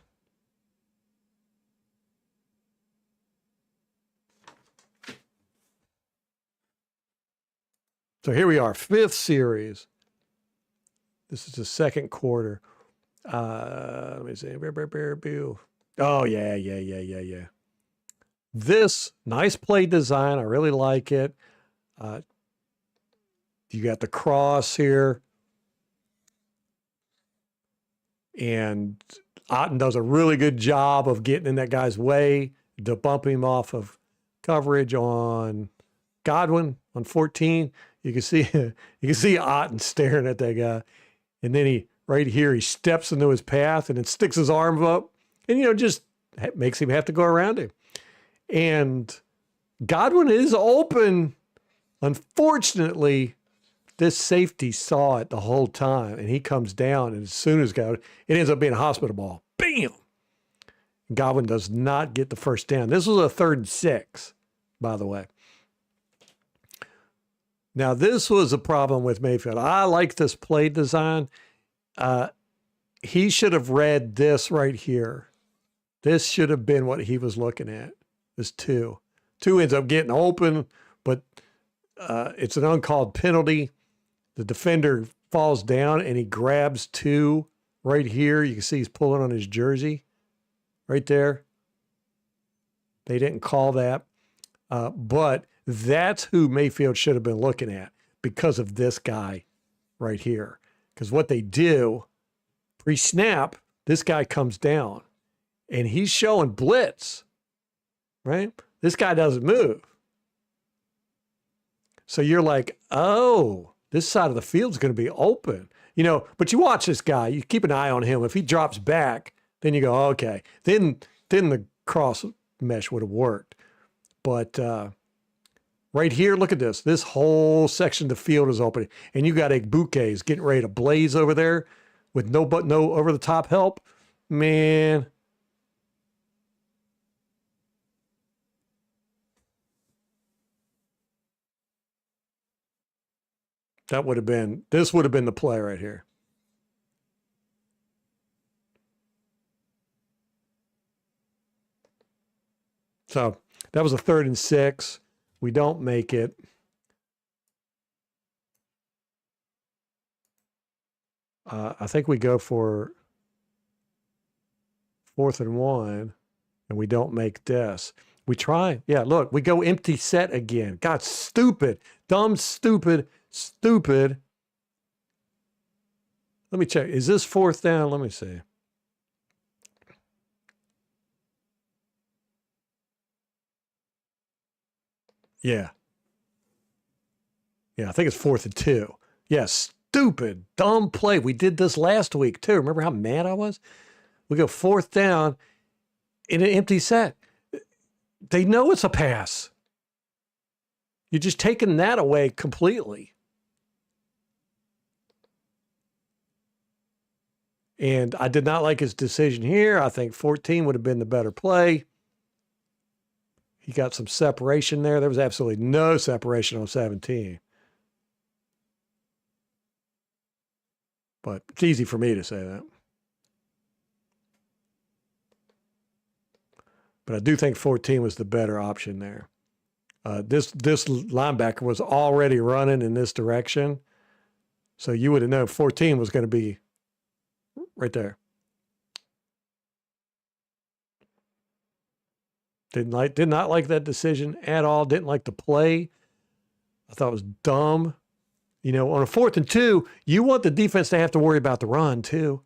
Speaker 1: So here we are, 5th series. This is the second quarter. Let me see. Oh, yeah. This, nice play design. I really like it. You got the cross here. And Otten does a really good job of getting in that guy's way to bump him off of coverage on Godwin on 14. You can see Otten staring at that guy. And then right here, he steps into his path and then sticks his arms up and, just makes him have to go around him. And Godwin is open. Unfortunately, this safety saw it the whole time, and he comes down, and as soon as it ends up being a hospital ball. Bam! Godwin does not get the first down. This was a 3rd and 6, by the way. Now, this was a problem with Mayfield. I like this play design. He should have read this right here. This should have been what he was looking at. This 2. 2 ends up getting open, but it's an uncalled penalty. The defender falls down, and he grabs 2 right here. You can see he's pulling on his jersey right there. They didn't call that. But that's who Mayfield should have been looking at because of this guy right here. Because what they do, pre-snap, this guy comes down, and he's showing blitz, right? This guy doesn't move. So you're like, oh, this side of the field's going to be open. You know, but you watch this guy, you keep an eye on him. If he drops back, then you go, okay. Then the cross mesh would have worked. But right here, look at this. This whole section of the field is open. And you got Buccaneers getting ready to blaze over there with no over-the-top help. Man. This would have been the play right here. So that was a 3rd and 6. We don't make it. I think we go for 4th and 1, and we don't make this. We try. Yeah, look, we go empty set again. God, stupid. Dumb, stupid. Let me check. Is this 4th down? Let me see. Yeah. Yeah, I think it's 4th and 2. Yeah, stupid, dumb play. We did this last week, too. Remember how mad I was? We go 4th down in an empty set. They know it's a pass. You're just taking that away completely. And I did not like his decision here. I think 14 would have been the better play. He got some separation there. There was absolutely no separation on 17. But it's easy for me to say that. But I do think 14 was the better option there. This linebacker was already running in this direction. So you would have known 14 was going to be right there. Did not like that decision at all. Didn't like the play. I thought it was dumb. You know, on a 4th and 2, you want the defense to have to worry about the run too.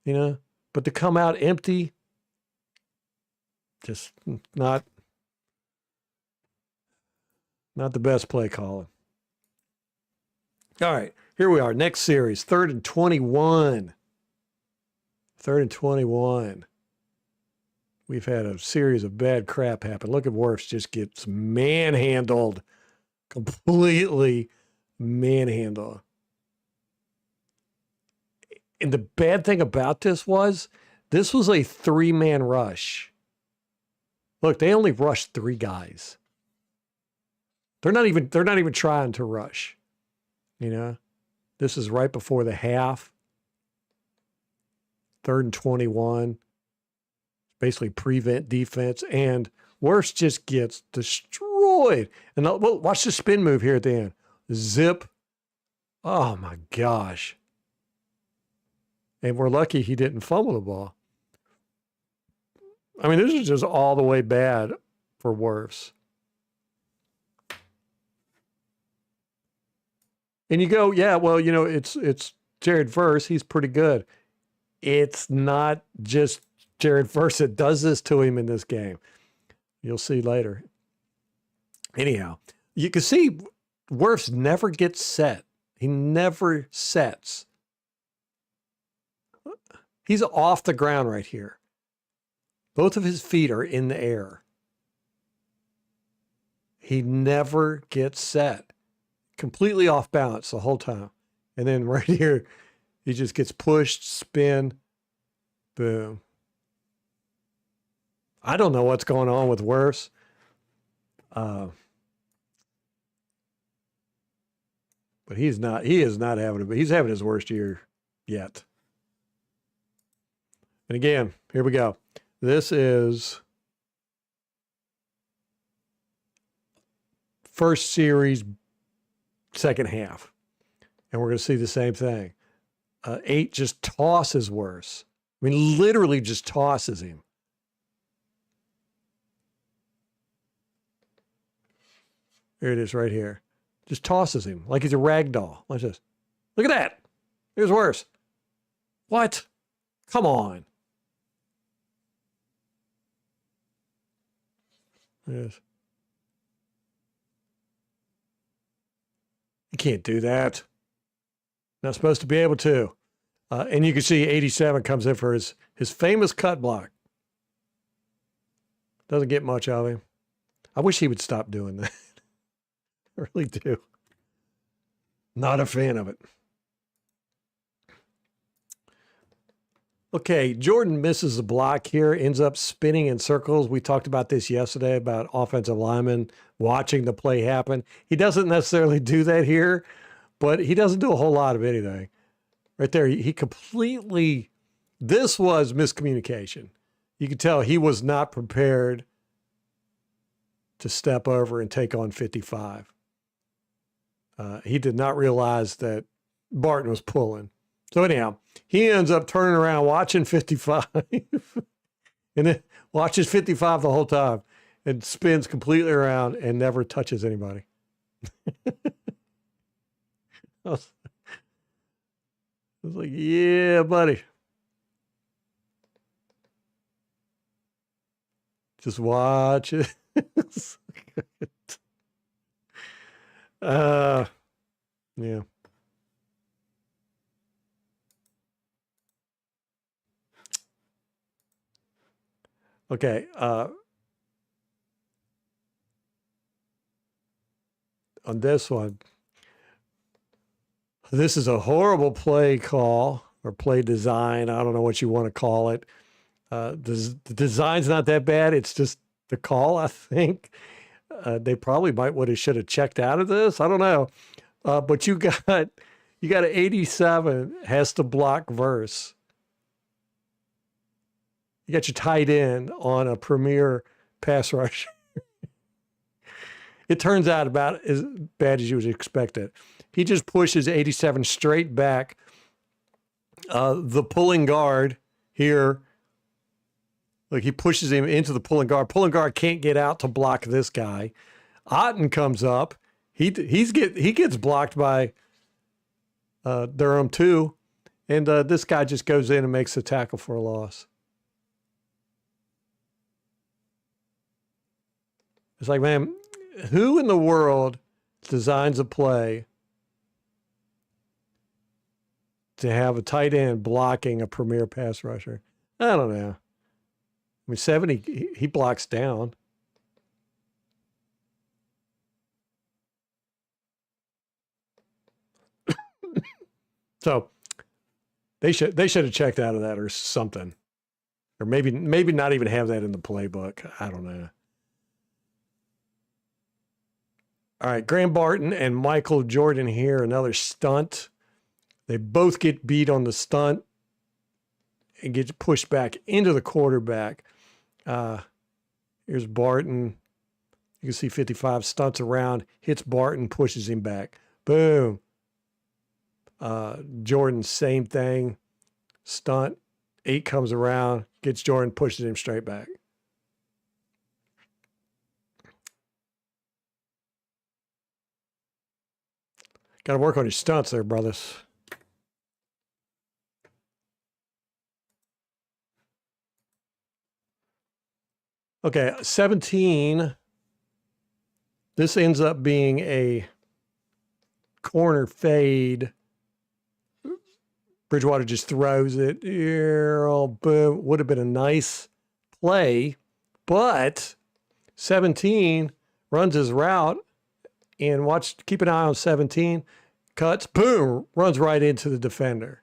Speaker 1: You know, but to come out empty, just not the best play calling. All right, here we are. Next series, 3rd and 21. 3rd and 21. We've had a series of bad crap happen. Look at Wirfs just gets manhandled. Completely manhandled. And the bad thing about this was a 3-man rush. Look, they only rushed 3 guys. They're not even trying to rush. You know? This is right before the half. 3rd and 21. Basically prevent defense, and Wirfs just gets destroyed. And watch the spin move here at the end. Zip. Oh my gosh. And we're lucky he didn't fumble the ball. I mean, this is just all the way bad for Wirfs. And you go, yeah, well, you know, it's Jared Verse. He's pretty good. It's not just Jared Verse that does this to him in this game. You'll see later. Anyhow, you can see Wirfs never gets set. He never sets. He's off the ground right here. Both of his feet are in the air. He never gets set. Completely off balance the whole time. And then right here, he just gets pushed, spin, boom. I don't know what's going on with Wirfs. But he is not having it, he's having his worst year yet. And again, here we go. This is first series, second half. And we're going to see the same thing. 8 just tosses Wirfs. I mean, literally just tosses him. Here it is right here. Just tosses him like he's a rag doll. Watch this. Look at that. Here's Wirfs. What? Come on. Yes. You can't do that. Not supposed to be able to. And you can see 87 comes in for his famous cut block. Doesn't get much of him. I wish he would stop doing that. I really do. Not a fan of it. Okay, Jordan misses the block here, ends up spinning in circles. We talked about this yesterday about offensive linemen watching the play happen. He doesn't necessarily do that here, but he doesn't do a whole lot of anything. Right there, he completely, this was miscommunication. You could tell he was not prepared to step over and take on 55. He did not realize that Barton was pulling. So anyhow, he ends up turning around watching 55 and then watches 55 the whole time and spins completely around and never touches anybody. I was like, yeah, buddy. Just watch it. Yeah. Okay. On this one, this is a horrible play call or play design. I don't know what you want to call it. The design's not that bad. It's just the call, I think. They probably should have checked out of this. I don't know. But you got an 87 has to block verse. You got your tight end on a premier pass rush. It turns out about as bad as you would expect it. He just pushes 87 straight back. The pulling guard here, like he pushes him into the pulling guard. Pulling guard can't get out to block this guy. Otten comes up. He gets blocked by Durham too, and this guy just goes in and makes the tackle for a loss. It's like, man, who in the world designs a play to have a tight end blocking a premier pass rusher? I don't know. I mean, 70, he blocks down. So they should have checked out of that or something. Or maybe not even have that in the playbook. I don't know. All right, Graham Barton and Michael Jordan here, another stunt. They both get beat on the stunt and get pushed back into the quarterback. Here's Barton. You can see 55 stunts around, hits Barton, pushes him back. Boom. Jordan, same thing. Stunt. 8 comes around, gets Jordan, pushes him straight back. Got to work on your stunts there, brothers. Okay, 17. This ends up being a corner fade. Bridgewater just throws it. Boom. Would have been a nice play, but 17, runs his route, and keep an eye on 17, cuts, boom, runs right into the defender.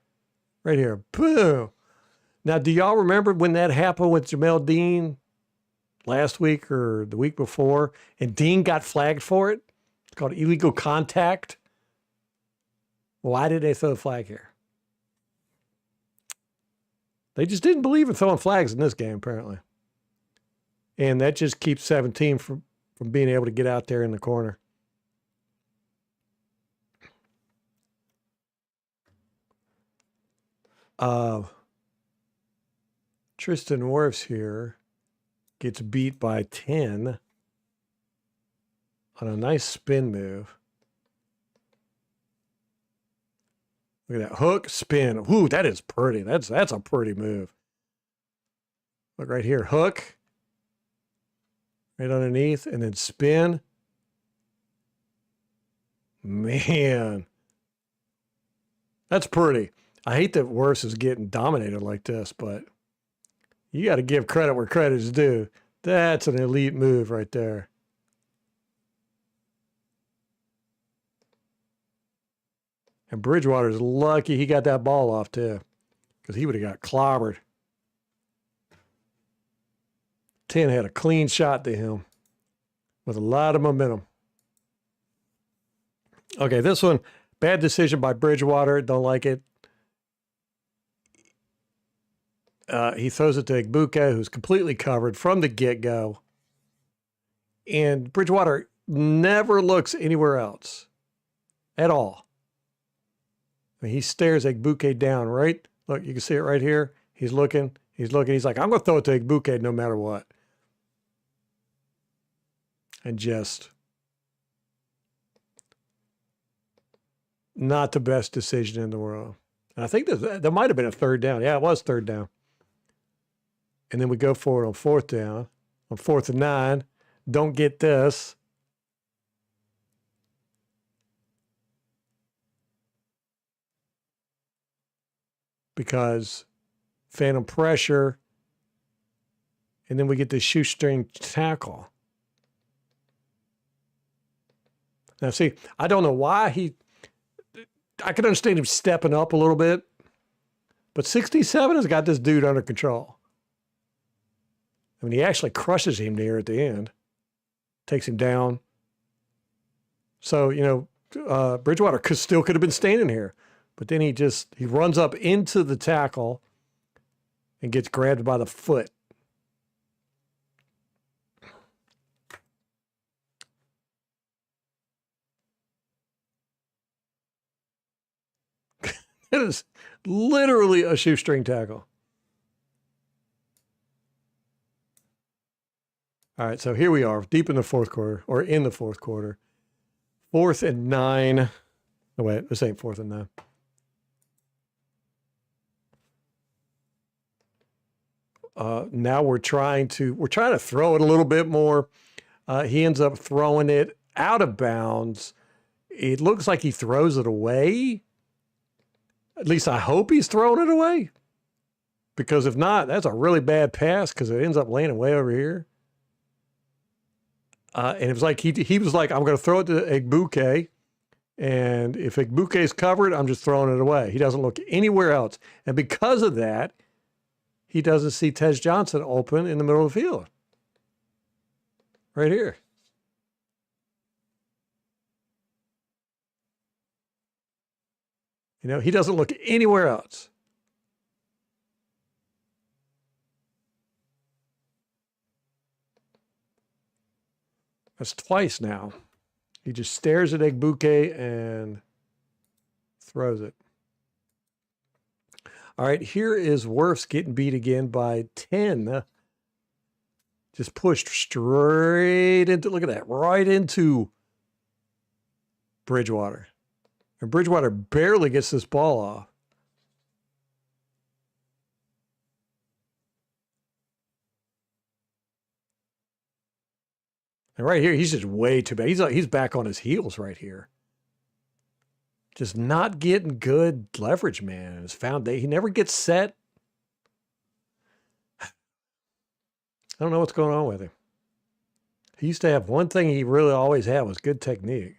Speaker 1: Right here, boom. Now, do y'all remember when that happened with Jamel Dean last week or the week before, and Dean got flagged for it? It's called illegal contact. Why did they throw the flag here? They just didn't believe in throwing flags in this game, apparently. And that just keeps 17 from being able to get out there in the corner. Tristan Wirfs here gets beat by 10 on a nice spin move. Look at that hook, spin. Ooh, that is pretty. That's a pretty move. Look right here, hook, right underneath, and then spin. Man, that's pretty. I hate that Wirfs is getting dominated like this, but you got to give credit where credit is due. That's an elite move right there. And Bridgewater's lucky he got that ball off, too, because he would have got clobbered. 10 had a clean shot to him with a lot of momentum. Okay, this one, bad decision by Bridgewater. Don't like it. He throws it to Igbuke, who's completely covered from the get-go. And Bridgewater never looks anywhere else at all. I mean, he stares Igbuke down, right? Look, you can see it right here. He's looking. He's looking. He's like, I'm going to throw it to Igbuke no matter what. And just not the best decision in the world. And I think there might have been a third down. Yeah, it was third down. And then we go for it on fourth down. On 4th and 9. Don't get this. Because phantom pressure. And then we get the shoestring tackle. Now, see, I don't know why I can understand him stepping up a little bit. But 67 has got this dude under control. I mean, he actually crushes him near at the end. Takes him down. So, Bridgewater still could have been standing here. But then he runs up into the tackle and gets grabbed by the foot. It is literally a shoestring tackle. All right, so here we are, deep in the fourth quarter, or in the fourth quarter. 4th and 9. Oh, wait, this ain't 4th and 9. Now we're trying to throw it a little bit more. He ends up throwing it out of bounds. It looks like he throws it away. At least I hope he's throwing it away. Because if not, that's a really bad pass because it ends up landing way over here. And it was like he was like, I'm going to throw it to Igbuke. And if Igbuke is covered, I'm just throwing it away. He doesn't look anywhere else. And because of that, he doesn't see Tej Johnson open in the middle of the field. Right here. He doesn't look anywhere else. That's twice now. He just stares at Igbuke and throws it. All right, here is Wirfs getting beat again by 10. Just pushed straight into, look at that, right into Bridgewater. And Bridgewater barely gets this ball off. And right here, he's just way too bad. He's back on his heels right here. Just not getting good leverage, man. His foundation, he never gets set. I don't know what's going on with him. He used to have one thing he really always had was good technique.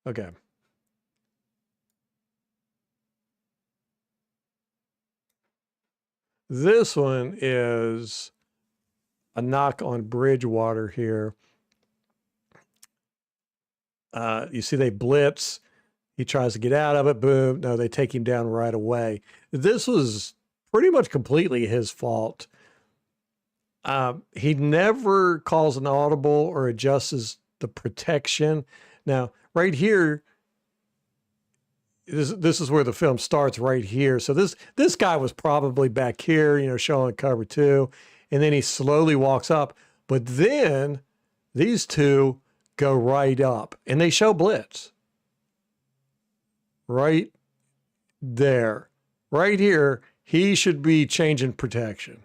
Speaker 1: Okay. This one is a knock on Bridgewater here. You see they blitz. He tries to get out of it. Boom. No, they take him down right away. This was pretty much completely his fault. He never calls an audible or adjusts the protection. Now, right here, this is where the film starts right here. So this guy was probably back here, showing cover 2. And then he slowly walks up. But then these two go right up. And they show blitz. Right there. Right here, he should be changing protection.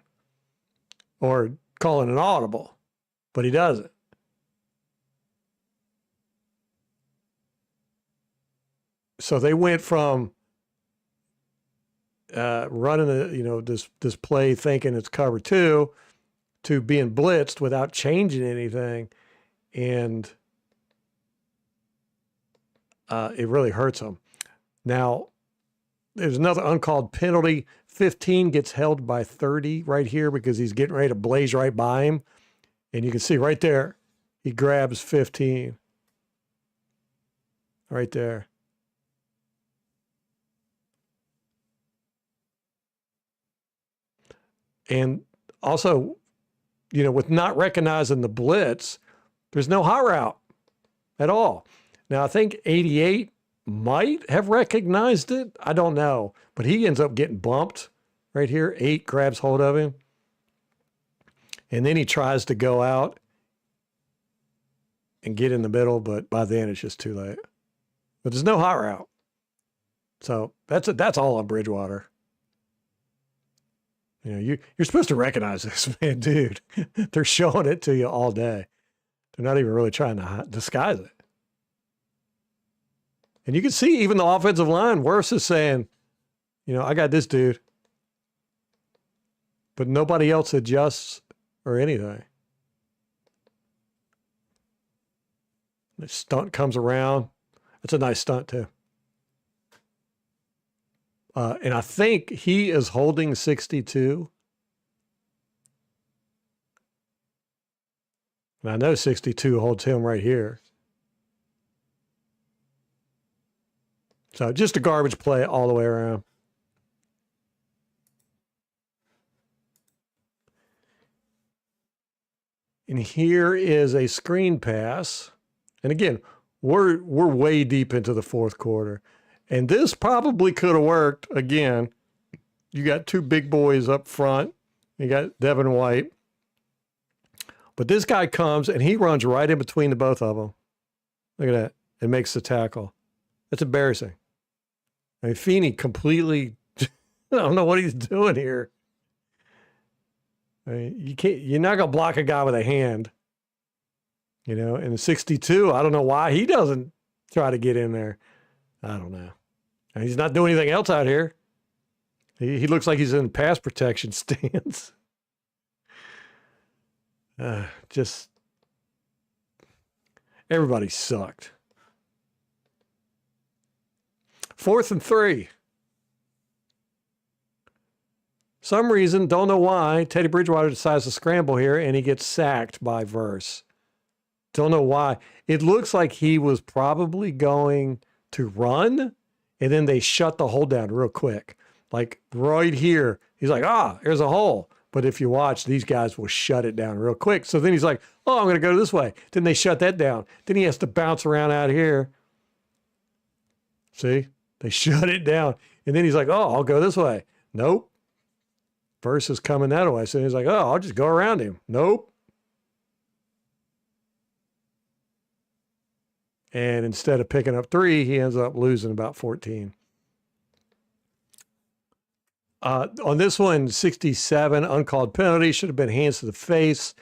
Speaker 1: Or calling an audible. But he doesn't. So they went from running this play thinking it's cover 2 to being blitzed without changing anything, and it really hurts them. Now, there's another uncalled penalty. 15 gets held by 30 right here because he's getting ready to blaze right by him, and you can see right there, he grabs 15 right there. And also, with not recognizing the blitz, there's no hot route at all. Now, I think 88 might have recognized it. I don't know. But he ends up getting bumped right here. 8 grabs hold of him. And then he tries to go out and get in the middle, but by then it's just too late. But there's no hot route. So that's all on Bridgewater. You're supposed to recognize this, man, dude. They're showing it to you all day. They're not even really trying to disguise it. And you can see even the offensive line, Worse is saying, I got this dude. But nobody else adjusts or anything. The stunt comes around. That's a nice stunt, too. And I think he is holding 62. And I know 62 holds him right here. So just a garbage play all the way around. And here is a screen pass. And again, we're way deep into the fourth quarter. And this probably could have worked. Again, you got 2 big boys up front. You got Devin White. But this guy comes, and he runs right in between the both of them. Look at that. It makes the tackle. That's embarrassing. I mean, Feeney completely, I don't know what he's doing here. I mean, you're not going to block a guy with a hand. And the 62, I don't know why he doesn't try to get in there. I don't know. And he's not doing anything else out here. He looks like he's in pass protection stance. Just everybody sucked. 4th and 3. Some reason, don't know why, Teddy Bridgewater decides to scramble here and he gets sacked by Verse. Don't know why. It looks like he was probably going to run, and then they shut the hole down real quick. Like right here, he's like, there's a hole. But if you watch, these guys will shut it down real quick. So then he's like, I'm going to go this way. Then they shut that down. Then he has to bounce around out here. See? They shut it down. And then he's like, I'll go this way. Nope. Verse is coming that way. So he's like, I'll just go around him. Nope. And instead of picking up 3, he ends up losing about 14. On this one, 67, uncalled penalty. Should have been hands to the face.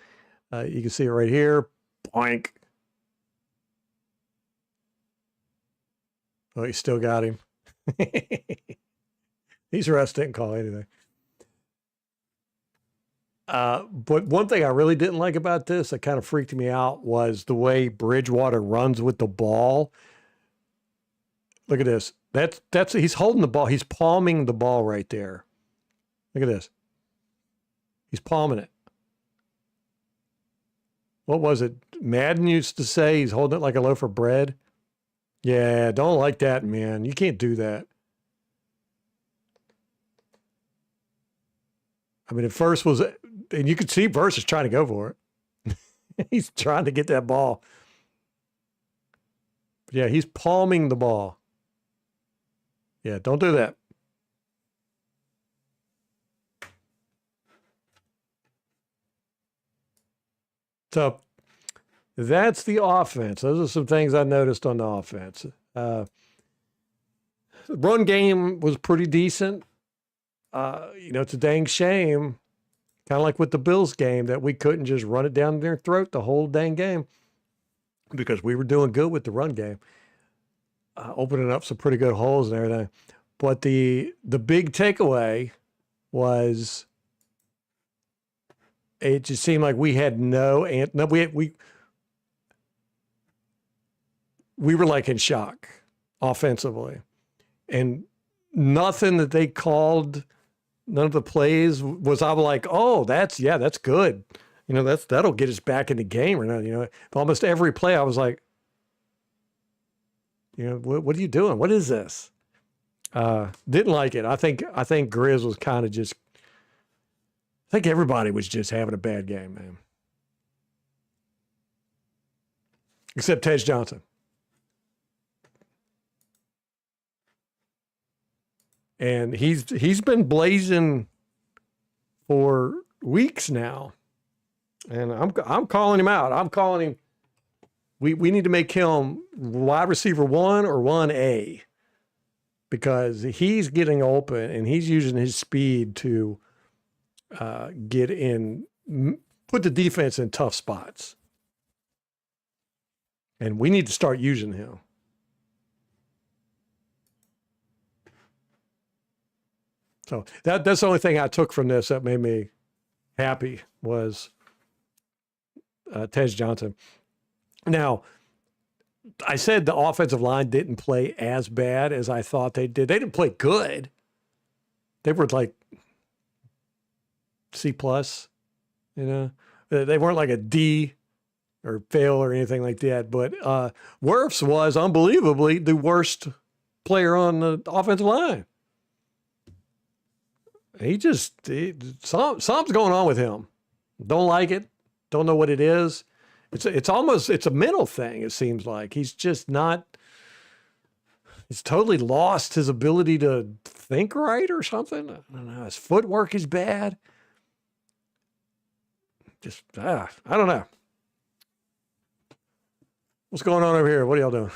Speaker 1: You can see it right here. Boink. Oh, you still got him. These refs didn't call anything. But one thing I really didn't like about this that kind of freaked me out was the way Bridgewater runs with the ball. Look at this. That's he's holding the ball. He's palming the ball right there. Look at this. He's palming it. What was it? Madden used to say he's holding it like a loaf of bread. Yeah, don't like that, man. You can't do that. I mean, at first was, and you could see Verse is trying to go for it. He's trying to get that ball. Yeah, he's palming the ball. Yeah, don't do that. So that's the offense. Those are some things I noticed on the offense. Run game was pretty decent. It's a dang shame, kind of like with the Bills game, that we couldn't just run it down their throat the whole dang game because we were doing good with the run game, opening up some pretty good holes and everything. But the big takeaway was it just seemed like we had we were like in shock offensively, and nothing that they called, none of the plays was I'm like, oh, that's good. That'll get us back in the game or not. Almost every play I was like, what are you doing? What is this? Didn't like it. I think Grizz was kind of just, I think everybody was just having a bad game, man. Except Tej Johnson. And he's been blazing for weeks now. And I'm calling him out. I'm calling him. We need to make him wide receiver 1 or 1A, because he's getting open and he's using his speed to put the defense in tough spots. And we need to start using him. So that's the only thing I took from this that made me happy was Tej Johnson. Now, I said the offensive line didn't play as bad as I thought they did. They didn't play good. They were like C+, They weren't like a D or fail or anything like that. But Wirfs was unbelievably the worst player on the offensive line. Something's going on with him. Don't like it. Don't know what it is. It's a mental thing. It seems like he's just not. He's totally lost his ability to think right or something. I don't know. His footwork is bad. I don't know. What's going on over here? What are y'all doing?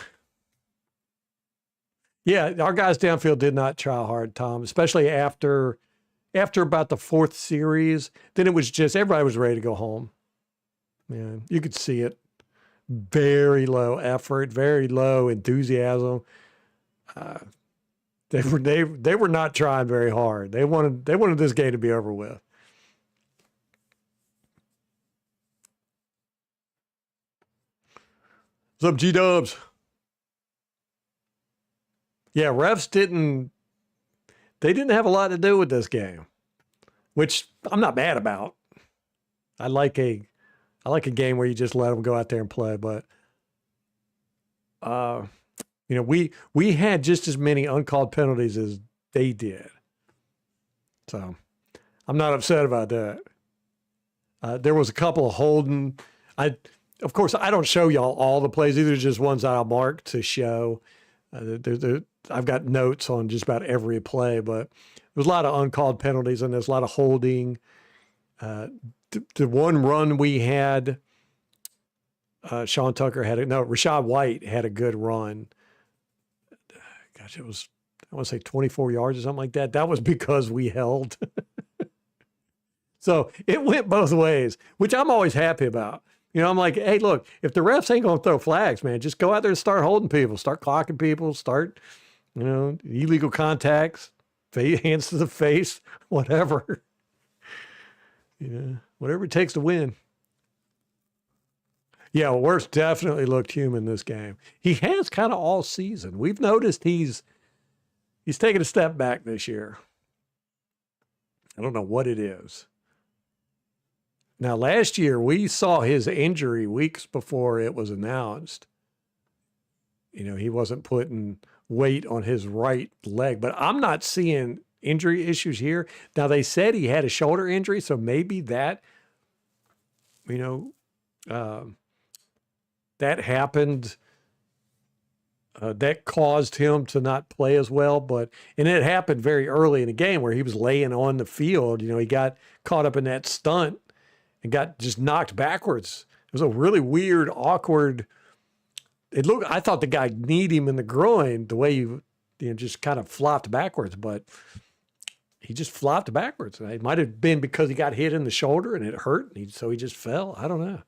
Speaker 1: Yeah, our guys downfield did not try hard, Tom, especially after about the 4th series. Then it was just everybody was ready to go home. Yeah, you could see it. Very low effort, very low enthusiasm. They were not trying very hard. They wanted this game to be over with. What's up, G-Dubs? Yeah, refs didn't have a lot to do with this game, which I'm not mad about. I like a game where you just let them go out there and play, but we had just as many uncalled penalties as they did. So I'm not upset about that. There was a couple of holding. Of course, I don't show y'all all the plays. These are just ones that I marked to show. I've got notes on just about every play, but there was a lot of uncalled penalties and there's a lot of holding. The one run we had, Rashad White had a good run. Gosh, it was, I want to say 24 yards or something like that. That was because we held. So it went both ways, which I'm always happy about. You know, I'm like, hey, look, if the refs ain't going to throw flags, man, just go out there and start holding people, start clocking people, start, illegal contacts, hands to the face, whatever. Whatever it takes to win. Yeah, Wirfs definitely looked human this game. He has kind of all season. We've noticed he's taken a step back this year. I don't know what it is. Now, last year, we saw his injury weeks before it was announced. He wasn't putting weight on his right leg, but I'm not seeing injury issues here. Now, they said he had a shoulder injury, so maybe that, that happened. That caused him to not play as well, and it happened very early in the game where he was laying on the field. He got caught up in that stunt and got just knocked backwards. It was a really weird, awkward. I thought the guy kneed him in the groin the way he just kind of flopped backwards, but he just flopped backwards. It might have been because he got hit in the shoulder and it hurt, so he just fell. I don't know.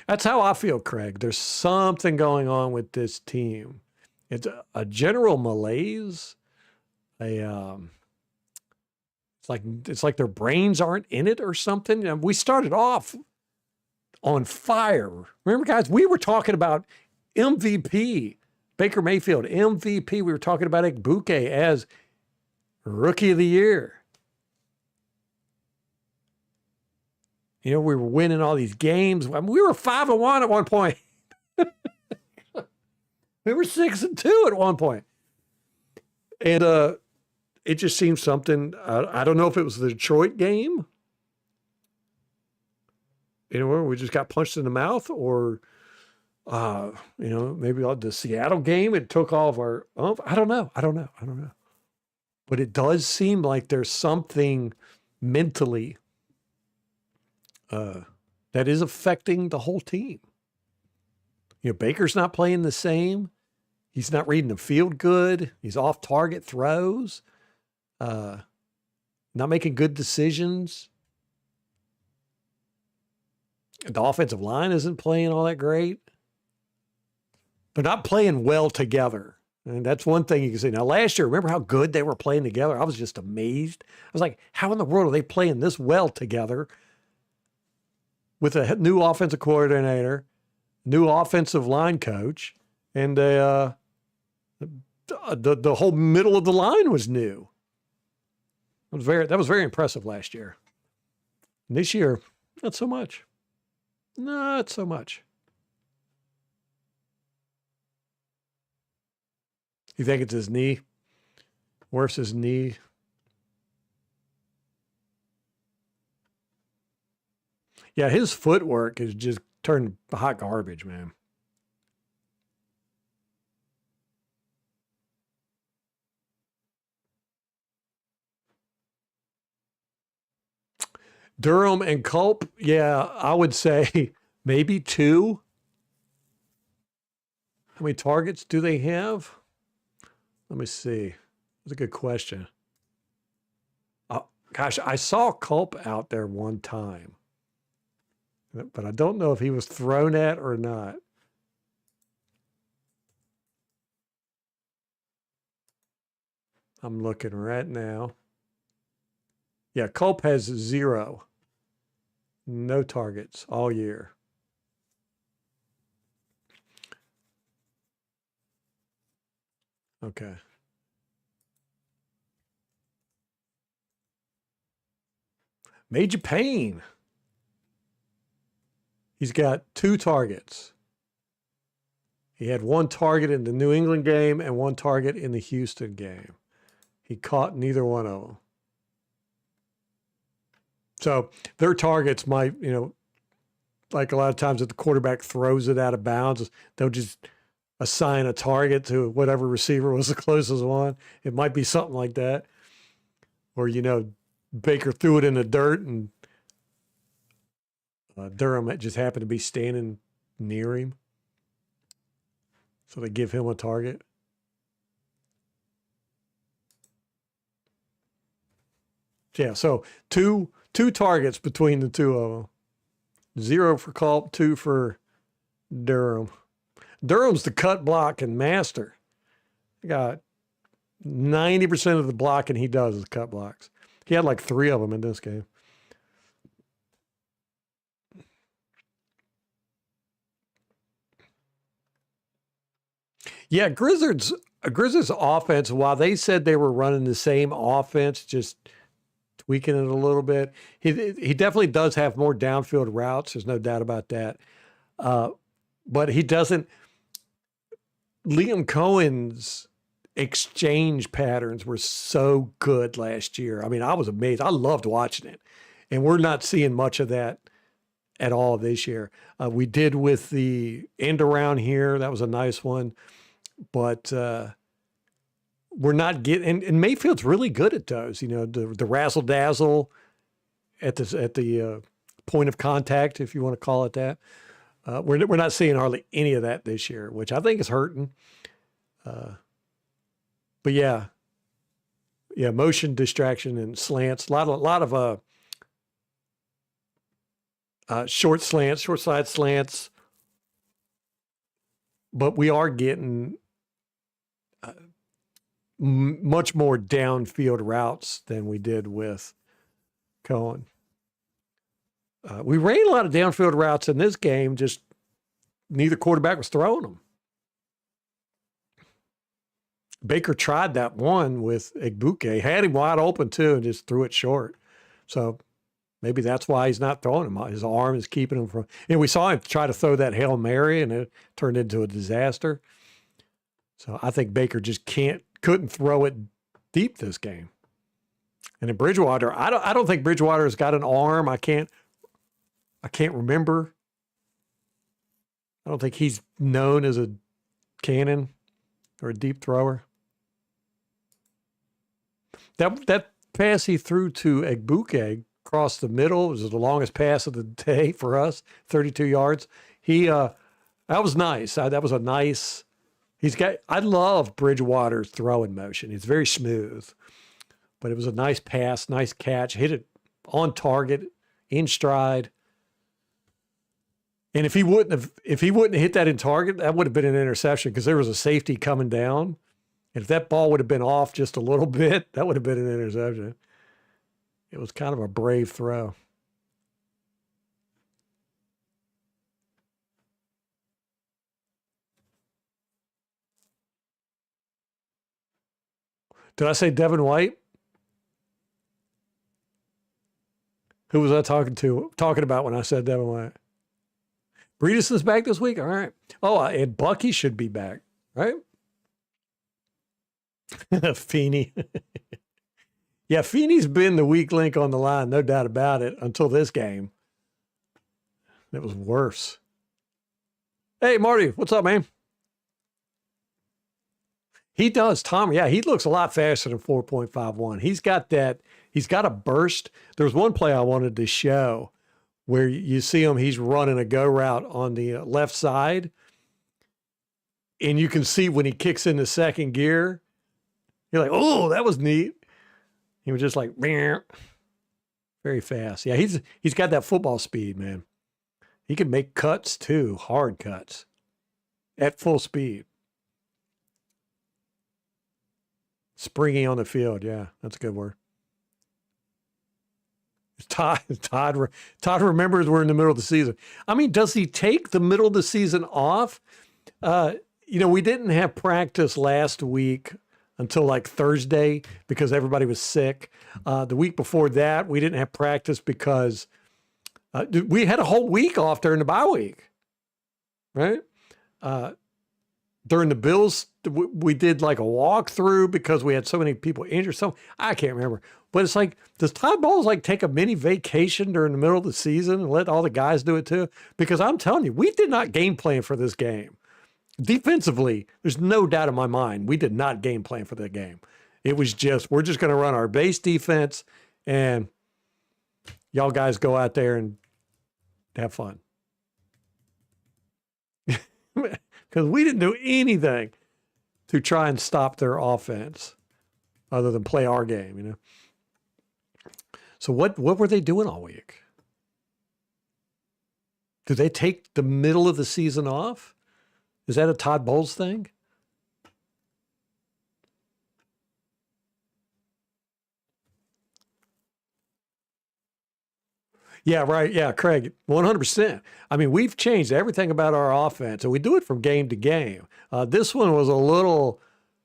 Speaker 1: That's how I feel, Craig. There's something going on with this team. It's a general malaise. It's like their brains aren't in it or something. We started off on fire. Remember, guys, we were talking about MVP, Baker Mayfield, MVP. We were talking about Bucs as Rookie of the Year. We were winning all these games. I mean, we were 5-1 at one point. We were 6-2 at one point. And it just seems something. I don't know if it was the Detroit game, where we just got punched in the mouth, or maybe the Seattle game. It took all of our. I don't know. But it does seem like there's something mentally that is affecting the whole team. Baker's not playing the same. He's not reading the field good. He's off target throws. Not making good decisions. The offensive line isn't playing all that great. They're not playing well together. And that's one thing you can say. Now, last year, remember how good they were playing together? I was just amazed. I was like, how in the world are they playing this well together with a new offensive coordinator, new offensive line coach, and the whole middle of the line was new. That was very impressive last year. And this year, not so much. Not so much. You think it's his knee? Worse, his knee. Yeah, his footwork is just turned hot garbage, man. Durham and Culp, yeah, I would say maybe 2. How many targets do they have? Let me see. That's a good question. Gosh, I saw Culp out there one time, but I don't know if he was thrown at or not. I'm looking right now. Yeah, Culp has 0. No targets all year. Okay. Major Payne. He's got 2 targets. He had 1 target in the New England game and 1 target in the Houston game. He caught neither one of them. So their targets might, like a lot of times if the quarterback throws it out of bounds, they'll just assign a target to whatever receiver was the closest one. It might be something like that. Or, Baker threw it in the dirt and Durham just happened to be standing near him. So they give him a target. Yeah, so two targets between the two of them. 0 for Culp, 2 for Durham. Durham's the cut block and master. He got 90% of the blocking he does is cut blocks. He had like 3 of them in this game. Yeah, Grizzards offense, while they said they were running the same offense, just tweaking it a little bit, he definitely does have more downfield routes. There's no doubt about that. But he doesn't. Liam Cohen's exchange patterns were so good last year. I mean, I was amazed. I loved watching it. And we're not seeing much of that at all this year. We did with the end around here. That was a nice one. But we're not getting, and Mayfield's really good at those, the razzle dazzle at the point of contact, if you want to call it that. We're not seeing hardly any of that this year, which I think is hurting. But yeah, motion distraction and slants, a lot of short slants, short side slants. But we are getting much more downfield routes than we did with Cohen. We ran a lot of downfield routes in this game, just neither quarterback was throwing them. Baker tried that one with Egbuke, had him wide open too, and just threw it short. So maybe that's why he's not throwing him. His arm is keeping him from. And we saw him try to throw that Hail Mary, and it turned into a disaster. So I think Baker just couldn't throw it deep this game. And in Bridgewater, I don't think Bridgewater has got an arm. I can't remember. I don't think he's known as a cannon or a deep thrower. That pass he threw to Egbuke across the middle was the longest pass of the day for us, 32 yards. That was nice. That was a nice. I love Bridgewater's throwing motion. It's very smooth, but it was a nice pass, nice catch. Hit it on target, in stride. And if he wouldn't have hit that in target, that would have been an interception because there was a safety coming down. And if that ball would have been off just a little bit, that would have been an interception. It was kind of a brave throw. Did I say Devin White? Who was I talking about when I said Devin White? Breedis is back this week? All right. Oh, and Bucky should be back, right? Feeney. Yeah, Feeney's been the weak link on the line, no doubt about it, until this game. It was worse. Hey, Marty, what's up, man? He does, Tom. Yeah, he looks a lot faster than 4.51. He's got a burst. There was one play I wanted to show where you see him, he's running a go route on the left side. And you can see when he kicks into second gear, you're like, oh, that was neat. He was just like, very fast. Yeah, he's got that football speed, man. He can make cuts too, hard cuts at full speed. Springy on the field. Yeah, that's a good word. Todd remembers we're in the middle of the season. I mean, does he take the middle of the season off? We didn't have practice last week until like Thursday because everybody was sick. The week before that, we didn't have practice because we had a whole week off during the bye week, right? During the Bills, we did like a walkthrough because we had so many people injured. So I can't remember. But it's like, does Todd Bowles like take a mini vacation during the middle of the season and let all the guys do it too? Because I'm telling you, we did not game plan for this game. Defensively, there's no doubt in my mind, we did not game plan for that game. It was just, we're just going to run our base defense and y'all guys go out there and have fun. Because we didn't do anything to try and stop their offense other than play our game, So what were they doing all week? Did they take the middle of the season off? Is that a Todd Bowles thing? Yeah, right. Yeah, Craig, 100%. I mean, we've changed everything about our offense, and we do it from game to game. This one was a little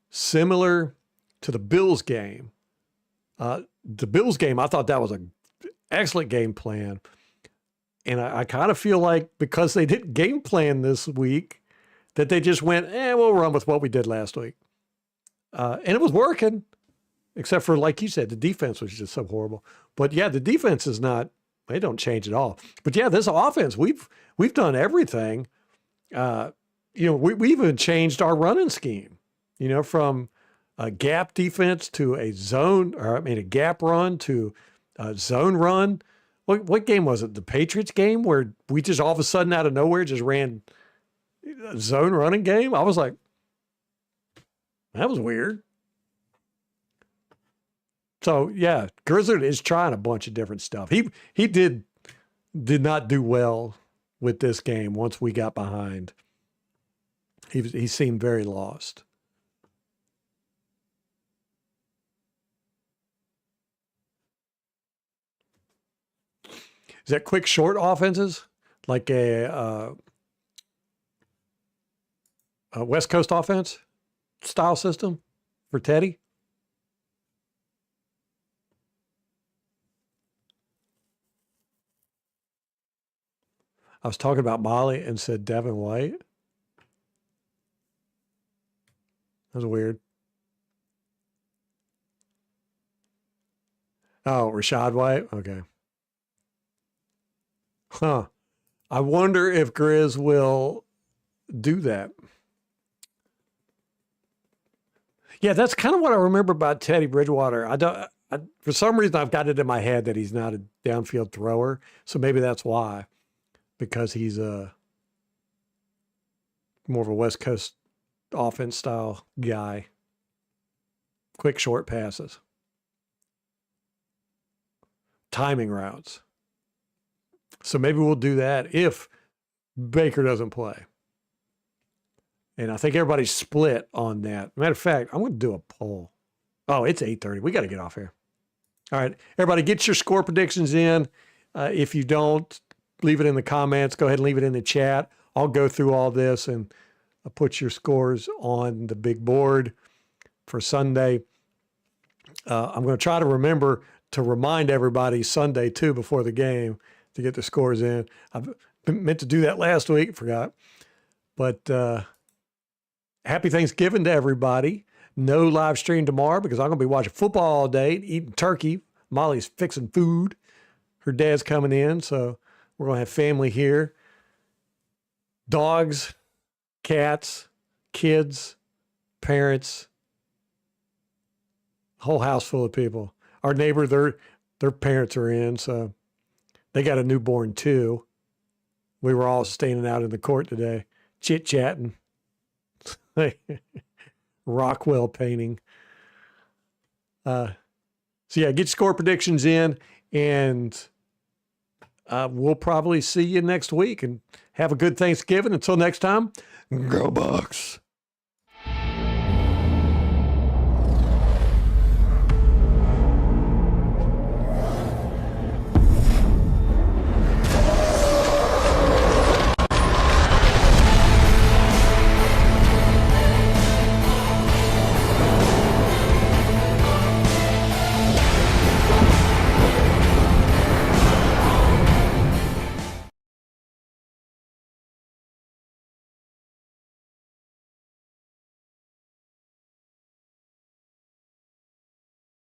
Speaker 1: similar to the Bills game. The Bills game, I thought that was an excellent game plan. And I kind of feel like because they didn't game plan this week, that they just went, we'll run with what we did last week. And it was working, except for, like you said, the defense was just so horrible. But yeah, the defense is not, they don't change at all. But yeah, this offense, we've done everything. We even changed our running scheme, from a gap defense to a a gap run to a zone run. What game was it? The Patriots game where we just all of a sudden out of nowhere just ran a zone running game? I was like, that was weird. So yeah, Grizzard is trying a bunch of different stuff. He did not do well with this game once we got behind. He seemed very lost. Is that quick short offenses like a West Coast offense style system for Teddy? I was talking about Molly and said Devin White. That was weird. Oh, Rashad White? Okay. Huh. I wonder if Grizz will do that. Yeah, that's kind of what I remember about Teddy Bridgewater. For some reason, I've got it in my head that he's not a downfield thrower. So maybe that's why, because he's more of a West Coast offense style guy. Quick, short passes. Timing routes. So maybe we'll do that if Baker doesn't play. And I think everybody's split on that. Matter of fact, I'm going to do a poll. Oh, it's 8:30. We got to get off here. All right. Everybody get your score predictions in. If you don't, leave it in the comments. Go ahead and leave it in the chat. I'll go through all this and put your scores on the big board for Sunday. I'm going to try to remember to remind everybody Sunday, too, before the game to get the scores in. I've meant to do that last week. Forgot. But happy Thanksgiving to everybody. No live stream tomorrow because I'm going to be watching football all day, eating turkey. Molly's fixing food. Her dad's coming in, so we're going to have family here. Dogs, cats, kids, parents, whole house full of people. Our neighbor, their parents are in, so they got a newborn too. We were all standing out in the court today, chit-chatting. Rockwell painting. So yeah, get score predictions in, and we'll probably see you next week. And have a good Thanksgiving. Until next time, go Bucs.